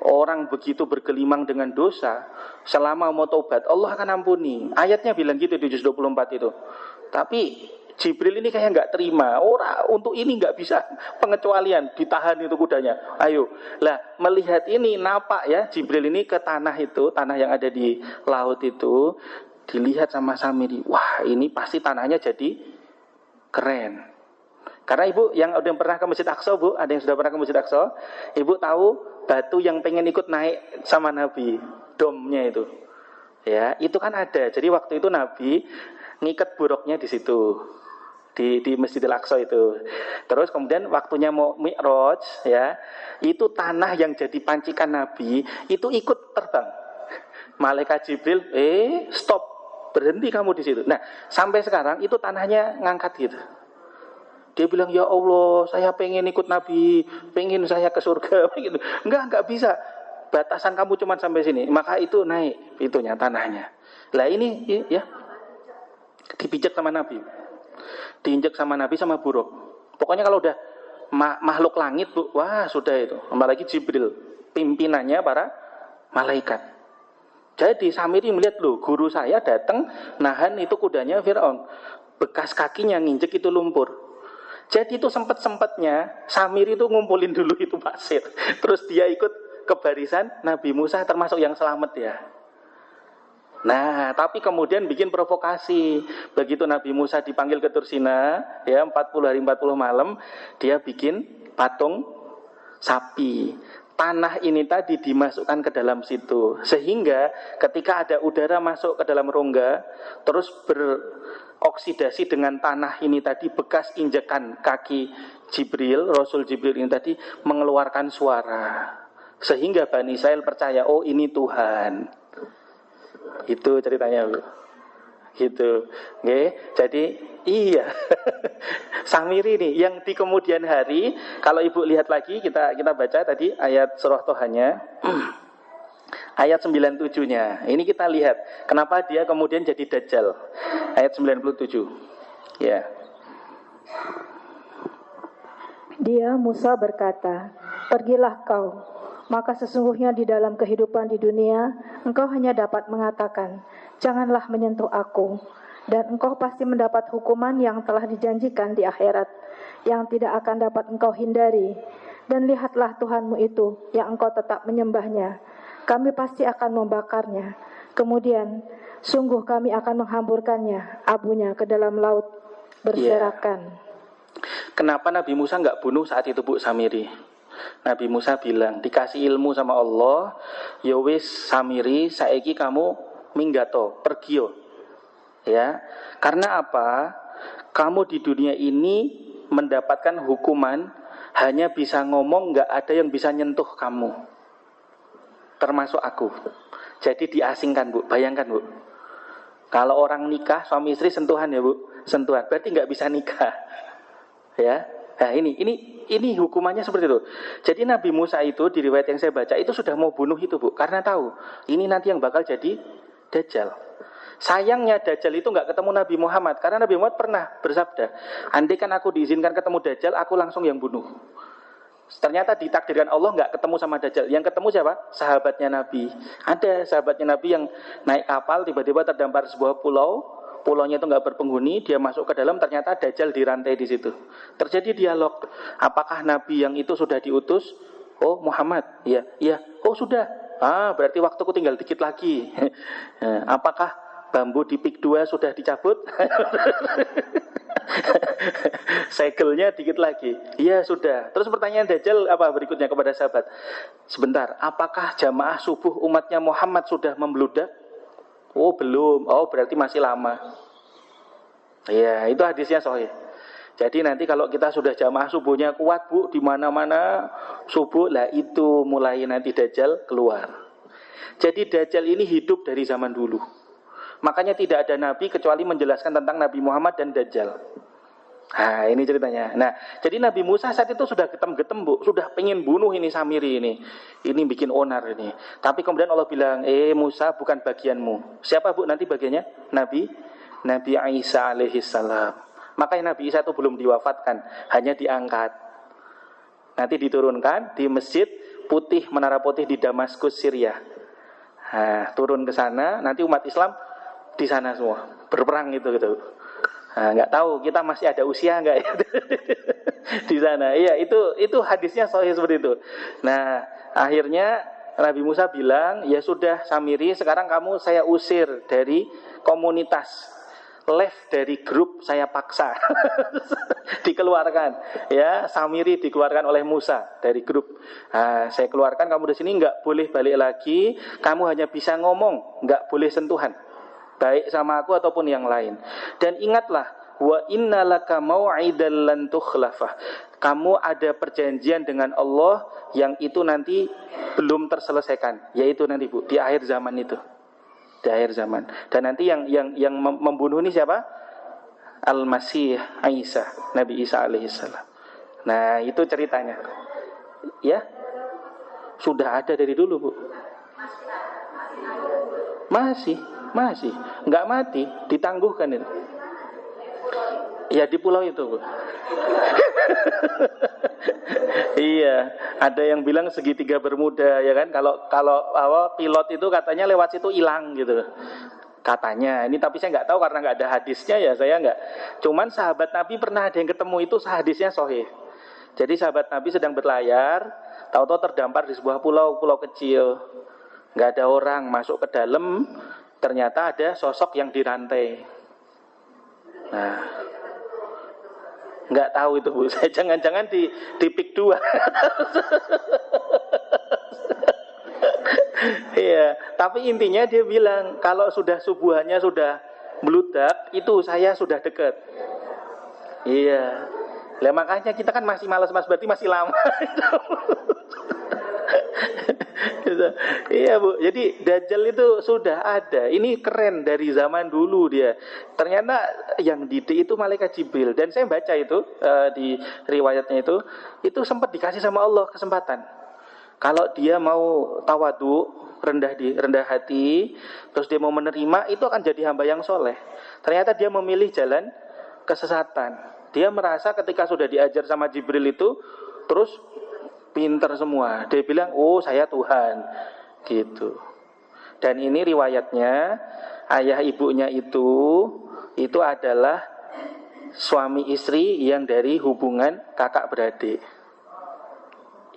orang begitu bergelimang dengan dosa, selama mau taubat Allah akan ampuni. Ayatnya bilang gitu di juz 24 itu. Tapi Jibril ini kayak nggak terima. Untuk ini nggak bisa pengecualian, ditahan itu kudanya. Ayo, lah melihat ini napak ya Jibril ini ke tanah itu, tanah yang ada di laut itu, dilihat sama Samiri. Wah, ini pasti tanahnya jadi keren. Karena Ibu yang udah pernah ke Masjid Aqsa, Bu, ada yang sudah pernah ke Masjid Aqsa, Ibu tahu batu yang pengen ikut naik sama Nabi, domnya itu. Ya, itu kan ada. Jadi waktu itu Nabi ngikat buruknya di situ. Di Masjidil Aqsa itu. Terus kemudian waktunya mau Mi'raj ya, itu tanah yang jadi pancikan Nabi itu ikut terbang. Malaikat Jibril, stop, berhenti kamu di situ. Nah, sampai sekarang itu tanahnya ngangkat gitu. Dia bilang, ya Allah, saya pengen ikut Nabi, pengen saya ke surga. Gitu. Enggak bisa. Batasan kamu cuma sampai sini. Maka itu naik itunya, tanahnya. Lah ini ya dipijak sama Nabi. Diinjak sama Nabi sama buruk. Pokoknya kalau udah makhluk langit, Bu, wah sudah itu. Apalagi Jibril, pimpinannya para malaikat. Jadi Samiri melihat, loh, guru saya datang nahan itu kudanya Fir'aun. Bekas kakinya nginjek itu lumpur. Jadi itu sempat-sempatnya Samiri itu ngumpulin dulu itu pasir. Terus dia ikut ke barisan Nabi Musa, termasuk yang selamat ya. Nah, tapi kemudian bikin provokasi. Begitu Nabi Musa dipanggil ke Tursina, ya 40 hari 40 malam, dia bikin patung sapi. Tanah ini tadi dimasukkan ke dalam situ, sehingga ketika ada udara masuk ke dalam rongga, terus beroksidasi dengan tanah ini tadi, bekas injekan kaki Jibril, Rasul Jibril ini tadi mengeluarkan suara, sehingga Bani Israil percaya, oh ini Tuhan. Itu ceritanya, Bu. Gitu. Oke, jadi iya. Samiri nih yang di kemudian hari, kalau Ibu lihat lagi, kita baca tadi ayat surah Tohanya. Ayat 97-nya. Ini kita lihat kenapa dia kemudian jadi Dajjal. Ayat 97. Ya. Dia Musa berkata, "Pergilah kau, maka sesungguhnya di dalam kehidupan di dunia engkau hanya dapat mengatakan, janganlah menyentuh aku, dan engkau pasti mendapat hukuman yang telah dijanjikan di akhirat, yang tidak akan dapat engkau hindari. Dan lihatlah Tuhanmu itu yang engkau tetap menyembahnya, kami pasti akan membakarnya. Kemudian sungguh kami akan menghamburkannya, abunya ke dalam laut berserakan." Kenapa Nabi Musa nggak bunuh saat itu, Bu Samiri? Nabi Musa bilang, dikasih ilmu sama Allah, ya wis Samiri, saiki kamu minggato, pergi yo. Ya, karena apa? Kamu di dunia ini mendapatkan hukuman hanya bisa ngomong, nggak ada yang bisa nyentuh kamu, termasuk aku. Jadi diasingkan, Bu. Bayangkan, Bu. Kalau orang nikah suami istri sentuhan ya, Bu, sentuhan. Berarti nggak bisa nikah. Ya. Nah ini hukumannya seperti itu. Jadi Nabi Musa itu di riwayat yang saya baca itu sudah mau bunuh itu, Bu, karena tahu ini nanti yang bakal jadi Dajjal. Sayangnya Dajjal itu nggak ketemu Nabi Muhammad, karena Nabi Muhammad pernah bersabda, andai kan aku diizinkan ketemu Dajjal, aku langsung yang bunuh. Ternyata ditakdirkan Allah nggak ketemu sama Dajjal. Yang ketemu siapa? Sahabatnya Nabi. Ada sahabatnya Nabi yang naik kapal, tiba-tiba terdampar sebuah pulau. Pulaunya itu nggak berpenghuni, dia masuk ke dalam, ternyata Dajjal dirantai di situ. Terjadi dialog, apakah Nabi yang itu sudah diutus? Oh Muhammad, iya. Oh sudah. Berarti waktuku tinggal dikit lagi. Apakah bambu di pik 2 sudah dicabut? Segelnya dikit lagi. Iya sudah. Terus pertanyaan Dajjal apa berikutnya kepada sahabat? Sebentar, apakah jamaah subuh umatnya Muhammad sudah membludak? Oh belum, oh berarti masih lama. Ya itu hadisnya sahih. Jadi nanti kalau kita sudah jamaah subuhnya kuat, Bu, di mana-mana subuh, lah itu mulai nanti Dajjal keluar. Jadi Dajjal ini hidup dari zaman dulu. Makanya tidak ada nabi kecuali menjelaskan tentang Nabi Muhammad dan Dajjal. Nah ini ceritanya. Nah jadi Nabi Musa saat itu sudah getem-getem, Bu, sudah pengen bunuh ini Samiri ini bikin onar ini. Tapi kemudian Allah bilang, Musa bukan bagianmu. Siapa, Bu, nanti bagiannya? Nabi Isa alaihissalam. Makanya Nabi Isa itu belum diwafatkan, hanya diangkat. Nanti diturunkan di masjid putih, menara putih di Damaskus, Syria. Nah, turun ke sana, nanti umat Islam di sana semua berperang gitu. Nah, nggak tahu kita masih ada usia nggak ya di sana. Iya itu hadisnya sahih seperti itu. Nah akhirnya Nabi Musa bilang, ya sudah Samiri, sekarang kamu saya usir dari komunitas, left dari grup saya paksa. Dikeluarkan. Ya Samiri dikeluarkan oleh Musa dari grup. Nah, saya keluarkan kamu di sini, nggak boleh balik lagi. Kamu hanya bisa ngomong, nggak boleh sentuhan, baik sama aku ataupun yang lain. Dan ingatlah, wa innalaka mau'idan lan tukhlafah. Kamu ada perjanjian dengan Allah yang itu nanti belum terselesaikan, yaitu nanti, Bu, di akhir zaman itu. Di akhir zaman. Dan nanti yang membunuh ini siapa? Al-Masih Isa, Nabi Isa alaihissalam. Nah, itu ceritanya. Ya, sudah ada dari dulu, Bu. Masih, nggak mati, ditangguhkan itu. Ya di pulau itu, Bu. Iya, ada yang bilang segitiga Bermuda, ya kan? Kalau pilot itu katanya lewat situ hilang gitu. Katanya, ini tapi saya nggak tahu karena nggak ada hadisnya ya, saya nggak. Cuman sahabat Nabi pernah ada yang ketemu itu, hadisnya sahih. Jadi sahabat Nabi sedang berlayar, tahu-tahu terdampar di sebuah pulau kecil, nggak ada orang, masuk ke dalam, ternyata ada sosok yang dirantai. Nah, nggak tahu itu, Bu. Saya jangan-jangan di pik 2. Iya, tapi intinya dia bilang kalau sudah subuhannya sudah meludak, itu saya sudah dekat. Iya. Lah makanya kita kan masih malas, Mas, berarti masih lama. Iya, Bu. Jadi Dajjal itu sudah ada. Ini keren dari zaman dulu dia. Ternyata yang didik itu malaikat Jibril. Dan saya baca itu di riwayatnya itu sempat dikasih sama Allah kesempatan. Kalau dia mau tawadu, rendah hati, terus dia mau menerima, itu akan jadi hamba yang soleh. Ternyata dia memilih jalan kesesatan. Dia merasa ketika sudah diajar sama Jibril itu, terus pinter semua. Dia bilang, oh saya Tuhan, gitu. Dan ini riwayatnya, ayah ibunya itu adalah suami istri yang dari hubungan kakak beradik.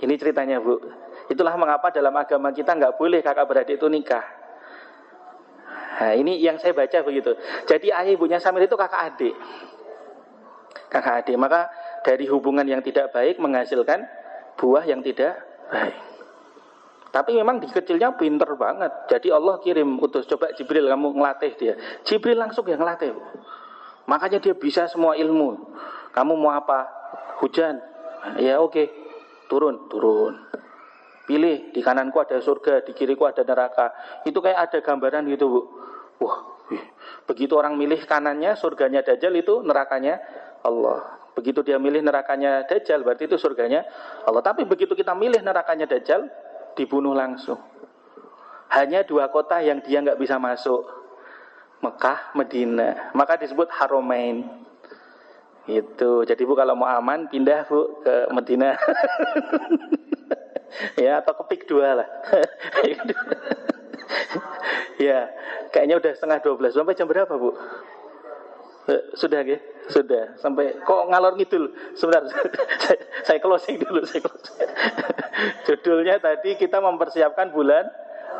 Ini ceritanya, Bu. Itulah mengapa dalam agama kita nggak boleh kakak beradik itu nikah. Nah, ini yang saya baca begitu. Jadi ayah ibunya Samir itu kakak adik. Maka dari hubungan yang tidak baik menghasilkan buah yang tidak baik. Tapi memang di kecilnya pinter banget. Jadi Allah kirim utus, coba Jibril kamu ngelatih dia. Jibril langsung yang ngelatih. Makanya dia bisa semua ilmu. Kamu mau apa? Hujan. Ya oke. Turun. Pilih, di kananku ada surga, di kiriku ada neraka. Itu kayak ada gambaran gitu, Bu. Wah, begitu orang milih kanannya, surganya Dajjal, itu nerakanya Allah. Begitu dia milih nerakanya Dajjal, berarti itu surganya Allah. Tapi begitu kita milih nerakanya Dajjal, dibunuh langsung. Hanya 2 kota yang dia nggak bisa masuk, Mekah, Medina. Maka disebut Haramain. Itu. Jadi Bu kalau mau aman, pindah Bu ke Medina. Ya, atau ke pik 2 lah. Ya, kayaknya udah setengah 12. Sampai jam berapa, Bu? Sudah, ya? Sudah. Sampai kok ngalor ngidul. Sebentar. Saya closing dulu, Judulnya tadi kita mempersiapkan bulan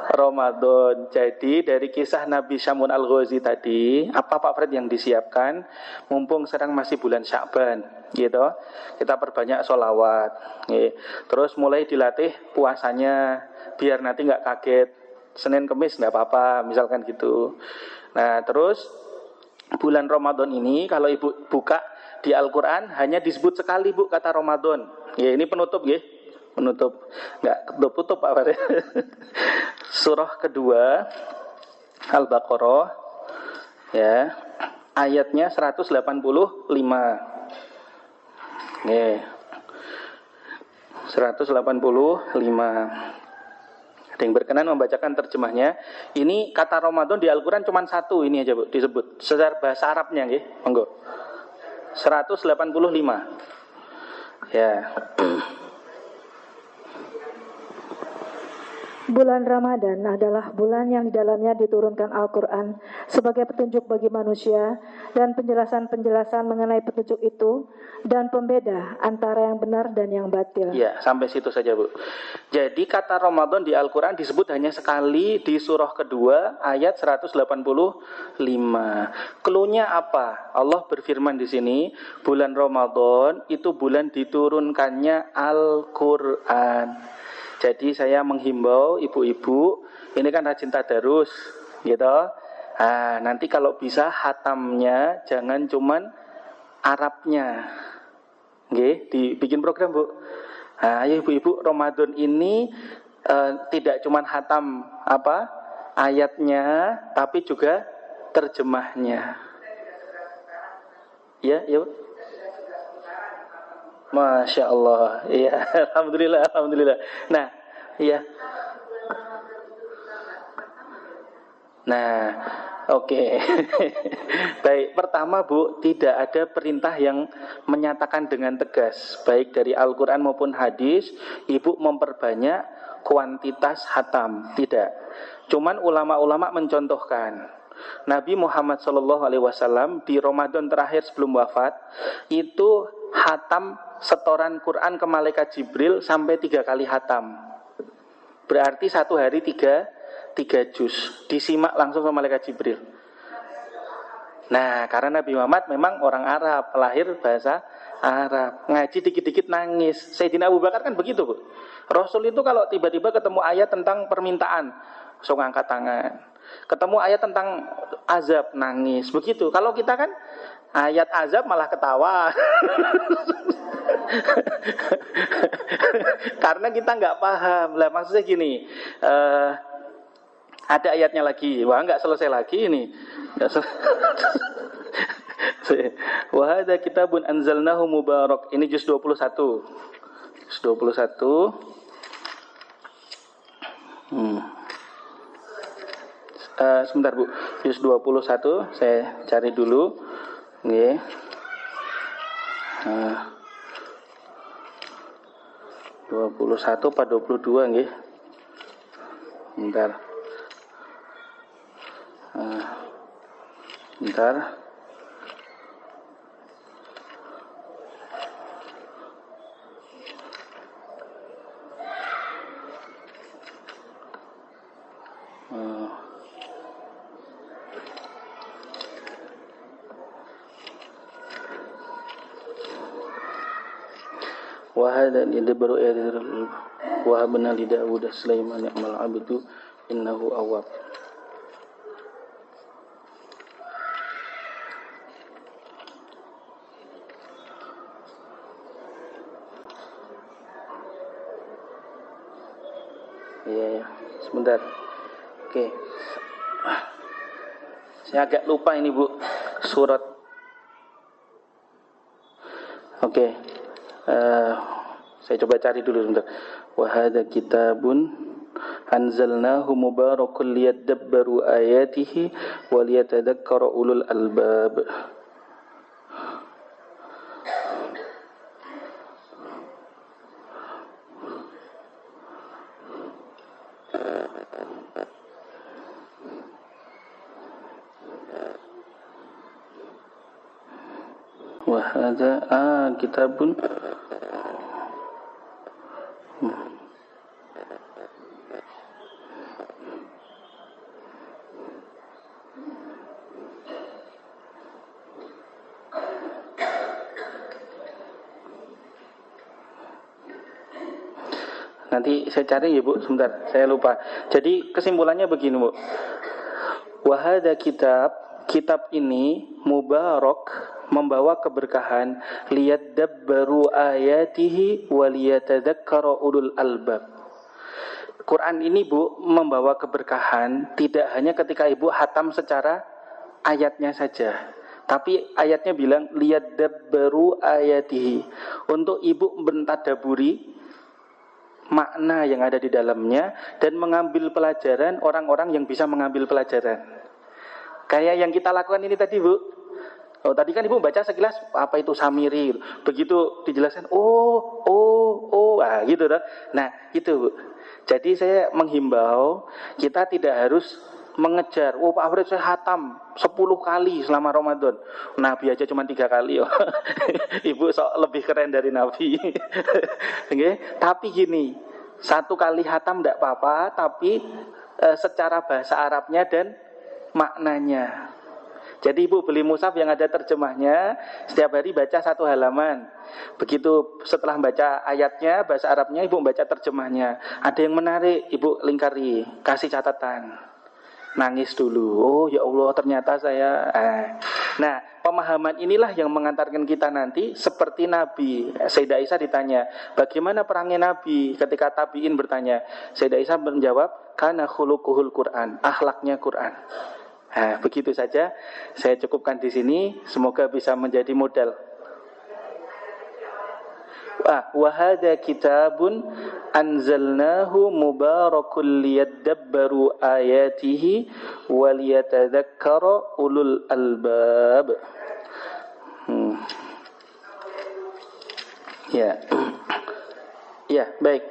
Ramadan. Jadi dari kisah Nabi Syamun Al-Ghazi tadi, apa Pak Fred yang disiapkan? Mumpung sekarang masih bulan Sya'ban, gitu. Kita perbanyak sholawat. Terus mulai dilatih puasanya, biar nanti nggak kaget. Senin Kemis nggak apa-apa, misalkan gitu. Nah, terus bulan Ramadan ini kalau Ibu buka di Al-Quran hanya disebut sekali, Bu, kata Ramadan. Ya, ini penutup, ya. Penutup, nggak tutup Pak Farid. Surah kedua Al-Baqarah, ya, ayatnya 185. Nih, 185. Ada yang berkenan membacakan terjemahnya. Ini kata Ramadan di Al-Quran cuma 1 ini aja, Bu, disebut secara bahasa Arabnya, nggih. Monggo. 185. Ya. Bulan Ramadan adalah bulan yang di dalamnya diturunkan Al-Quran sebagai petunjuk bagi manusia dan penjelasan-penjelasan mengenai petunjuk itu dan pembeda antara yang benar dan yang batil. Ya, sampai situ saja, Bu. Jadi kata Ramadan di Al-Quran disebut hanya sekali di surah kedua ayat 185. Cluenya apa? Allah berfirman di sini, bulan Ramadan itu bulan diturunkannya Al-Quran. Jadi saya menghimbau ibu-ibu, ini kan rajin tadarus, gitu. Nah, nanti kalau bisa hatamnya jangan cuman Arabnya, nggih, dibikin program, Bu. Nah, ayo ibu-ibu, Ramadan ini tidak cuman hatam ayatnya, tapi juga terjemahnya. Ya, ya Bu. Masya Allah. Iya, alhamdulillah, alhamdulillah. Nah, iya. Nah, oke. Baik, pertama Bu, tidak ada perintah yang menyatakan dengan tegas, baik dari Al-Quran maupun hadis, Ibu memperbanyak kuantitas hatam. Tidak. Cuman ulama-ulama mencontohkan. Nabi Muhammad SAW di Ramadan terakhir sebelum wafat, itu hatam setoran Quran ke malaikat Jibril sampai 3 kali hatam. Berarti satu hari 3 juz disimak langsung sama malaikat Jibril. Nah, karena Nabi Muhammad memang orang Arab, lahir bahasa Arab, ngaji dikit-dikit nangis. Sayyidina Abu Bakar kan begitu Bu. Rasul itu kalau tiba-tiba ketemu ayat tentang permintaan, langsung angkat tangan. Ketemu ayat tentang azab, nangis. Begitu. Kalau kita kan ayat azab malah ketawa. Karena kita nggak paham. Lah maksudnya gini, ada ayatnya lagi. Wah, nggak selesai lagi ini. Wa hadza kitabun anzalnahu mubarak. Ini juz 21. Juz 21. Sebentar Bu. Juz 21 saya cari dulu. Nggih. 21 apa 22 nggih. Bentar. Bentar. Wa hadha lidabru ayyatul wa habna li Daud Sulaiman ni'mal 'abdu innahu awwab. Ya, sebentar. Oke. Saya agak lupa ini Bu, surat. Oke. Saya coba cari dulu sebentar. Wa hadza kitabun anzalnahu mubarakun liyadabbaru ayatihi wa liyatadhakkara ulul albab. Wa hadza kitabun nanti saya cari ya Bu, sebentar, saya lupa. Jadi kesimpulannya begini Bu. Wa hadza kitab ini mubarak, membawa keberkahan, liyadabbaru ayatihi wa liyatadzakkara ulul albab. Quran ini Bu membawa keberkahan tidak hanya ketika Ibu hatam secara ayatnya saja, tapi ayatnya bilang liyadabbaru ayatihi, untuk Ibu mentadaburi makna yang ada di dalamnya dan mengambil pelajaran, orang-orang yang bisa mengambil pelajaran. Kayak yang kita lakukan ini tadi Bu. Oh, tadi kan Ibu baca sekilas apa itu samiri. Begitu dijelaskan, gitu dah. Nah, itu Bu. Jadi saya menghimbau kita tidak harus mengejar, Pak Fred saya hatam 10 kali selama Ramadan. Nabi aja cuma 3 kali. Ibu sok lebih keren dari Nabi. Okay? Tapi gini, 1 kali hatam tidak apa-apa, tapi secara bahasa Arabnya dan maknanya. Jadi Ibu beli mushaf yang ada terjemahnya, setiap hari baca 1 halaman. Begitu setelah baca ayatnya, bahasa Arabnya, Ibu baca terjemahnya. Ada yang menarik, Ibu lingkari, kasih catatan. Nangis dulu, oh ya Allah ternyata saya. Nah, pemahaman inilah yang mengantarkan kita nanti seperti Nabi. Sayyidah Aisyah ditanya, bagaimana perangnya Nabi? Ketika tabi'in bertanya, Sayyidah Aisyah menjawab, kana khuluquhul Quran, akhlaknya Quran. Nah, begitu saja. Saya cukupkan di sini. Semoga bisa menjadi modal. Wa hadza kitabun anzalnahu mubarakun liyadabbaru ayatihi wa liyatadzakkara ulul albab. Ya. Ya, baik.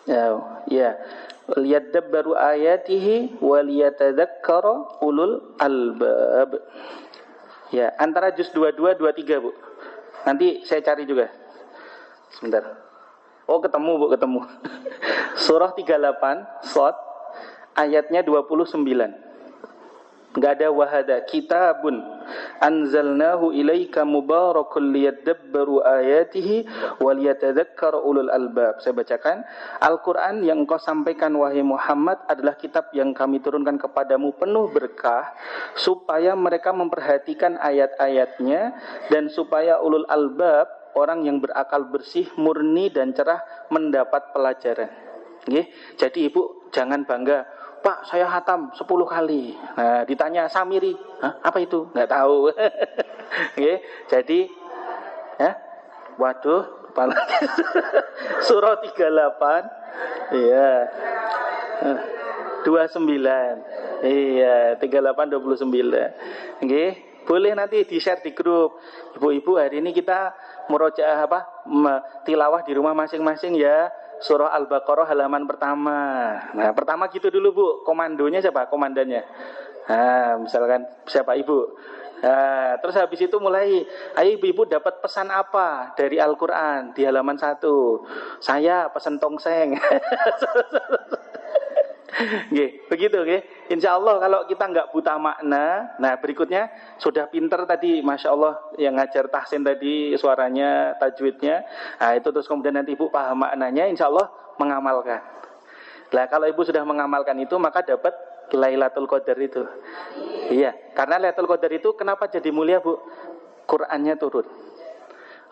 Ya. Liyadabbaru ayatihi wa liyatadzakkara ulul albab. Ya, antara juz 22 23, Bu. Nanti saya cari juga. Sebentar. Oh, ketemu, Bu, ketemu. Surah 38 Shad ayatnya 29. Enggak ada wahada kitabun anzalnahu ilaika mubarakun liyadabbaru ayatihi waliyatadzakkara ulul albab. Saya bacakan, Al-Qur'an yang engkau sampaikan wahai Muhammad adalah kitab yang kami turunkan kepadamu penuh berkah supaya mereka memperhatikan ayat-ayatnya dan supaya ulul albab, orang yang berakal bersih, murni dan cerah mendapat pelajaran. Nggih. Jadi Ibu jangan bangga, Pak, saya hatam 10 kali. Nah, ditanya Samiri, apa itu? Nggak tahu. Nggih. Jadi, waduh, kepala. Surah 38, iya. 29. Iya, 38 29. Nggih. Boleh nanti di-share di grup. Ibu-ibu, hari ini kita murojaah tilawah di rumah masing-masing ya. Surah Al-Baqarah halaman pertama. Nah, pertama gitu dulu, Bu. Komandonya siapa? Komandannya. Nah, misalkan siapa Ibu? Nah, terus habis itu mulai, ayo ibu-ibu dapat pesan apa dari Al-Quran di halaman 1? Saya pesan tongseng. Nggih, begitu nggih. Insya Allah kalau kita nggak buta makna, nah berikutnya sudah pinter tadi, Masya Allah yang ngajar tahsin tadi suaranya, tajwidnya. Nah itu terus kemudian nanti ibu paham maknanya, insya Allah mengamalkan. Nah kalau ibu sudah mengamalkan itu maka dapat Lailatul Qadar itu. Iya, karena Lailatul Qadar itu kenapa jadi mulia, Bu? Qur'annya turun.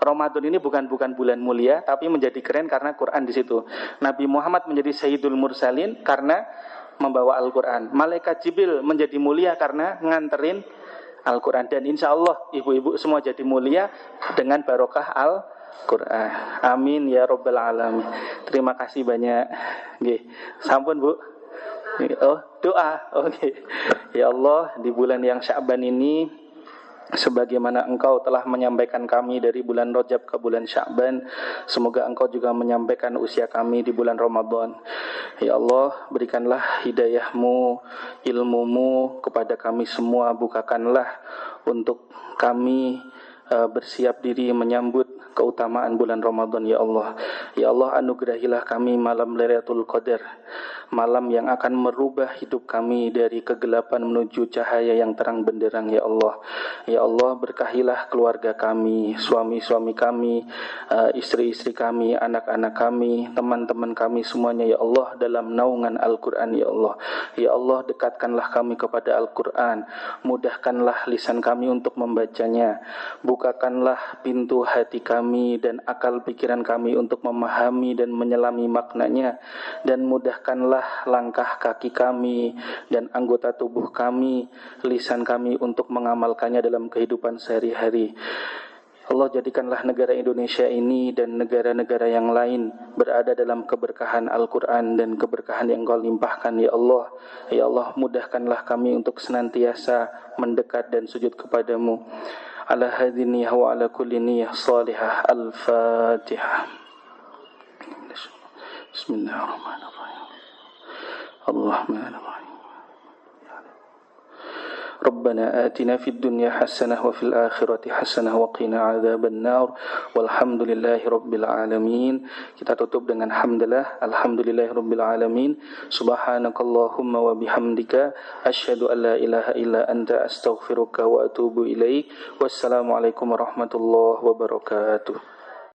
Ramadan ini bukan bulan mulia, tapi menjadi keren karena Quran di situ. Nabi Muhammad menjadi Sayyidul Mursalin karena membawa Al-Quran. Malaikat Jibril menjadi mulia karena nganterin Al-Quran. Dan insya Allah ibu-ibu semua jadi mulia dengan barokah Al-Quran. Amin ya Rabbal Alamin. Terima kasih banyak. Nggih. Sampun, Bu. Oh, doa. Oke. Ya Allah, di bulan yang Sya'ban ini, sebagaimana Engkau telah menyampaikan kami dari bulan Rajab ke bulan Sya'ban, semoga Engkau juga menyampaikan usia kami di bulan Ramadan. Ya Allah, berikanlah hidayah-Mu, ilmu-Mu kepada kami semua, bukakanlah untuk kami bersiap diri menyambut keutamaan bulan Ramadan, ya Allah. Ya Allah, anugerahilah kami malam Lailatul Qadar, malam yang akan merubah hidup kami dari kegelapan menuju cahaya yang terang benderang, ya Allah. Ya Allah, berkahilah keluarga kami, suami-suami kami, istri-istri kami, anak-anak kami, teman-teman kami semuanya, ya Allah, dalam naungan Al-Quran, ya Allah. Ya Allah, dekatkanlah kami kepada Al-Quran, mudahkanlah lisan kami untuk membacanya, bukakanlah pintu hati kami dan akal pikiran kami untuk memahami dan menyelami maknanya, dan mudahkanlah langkah kaki kami dan anggota tubuh kami, lisan kami untuk mengamalkannya dalam kehidupan sehari-hari. Allah, jadikanlah negara Indonesia ini dan negara-negara yang lain berada dalam keberkahan Al-Quran dan keberkahan yang Engkau limpahkan, ya Allah. Ya Allah, mudahkanlah kami untuk senantiasa mendekat dan sujud kepadamu. Ala hadhihi niyyah wa ala kulli niyyah salihah. Al-Fatihah. Bismillahirrahmanirrahim. Ar-Rahmanirrahim. Rabbana atina fid dunya hasanah wa fil akhirati hasanah wa qina adzaban nar. Walhamdulillahi rabbil alamin. Kita tutup dengan hamdalah. Alhamdulillahi rabbil alamin. Subhanakallahumma wa bihamdika asyhadu an la ilaha illa anta astaghfiruka wa atubu ilaik. Wassalamualaikum warahmatullahi wabarakatuh.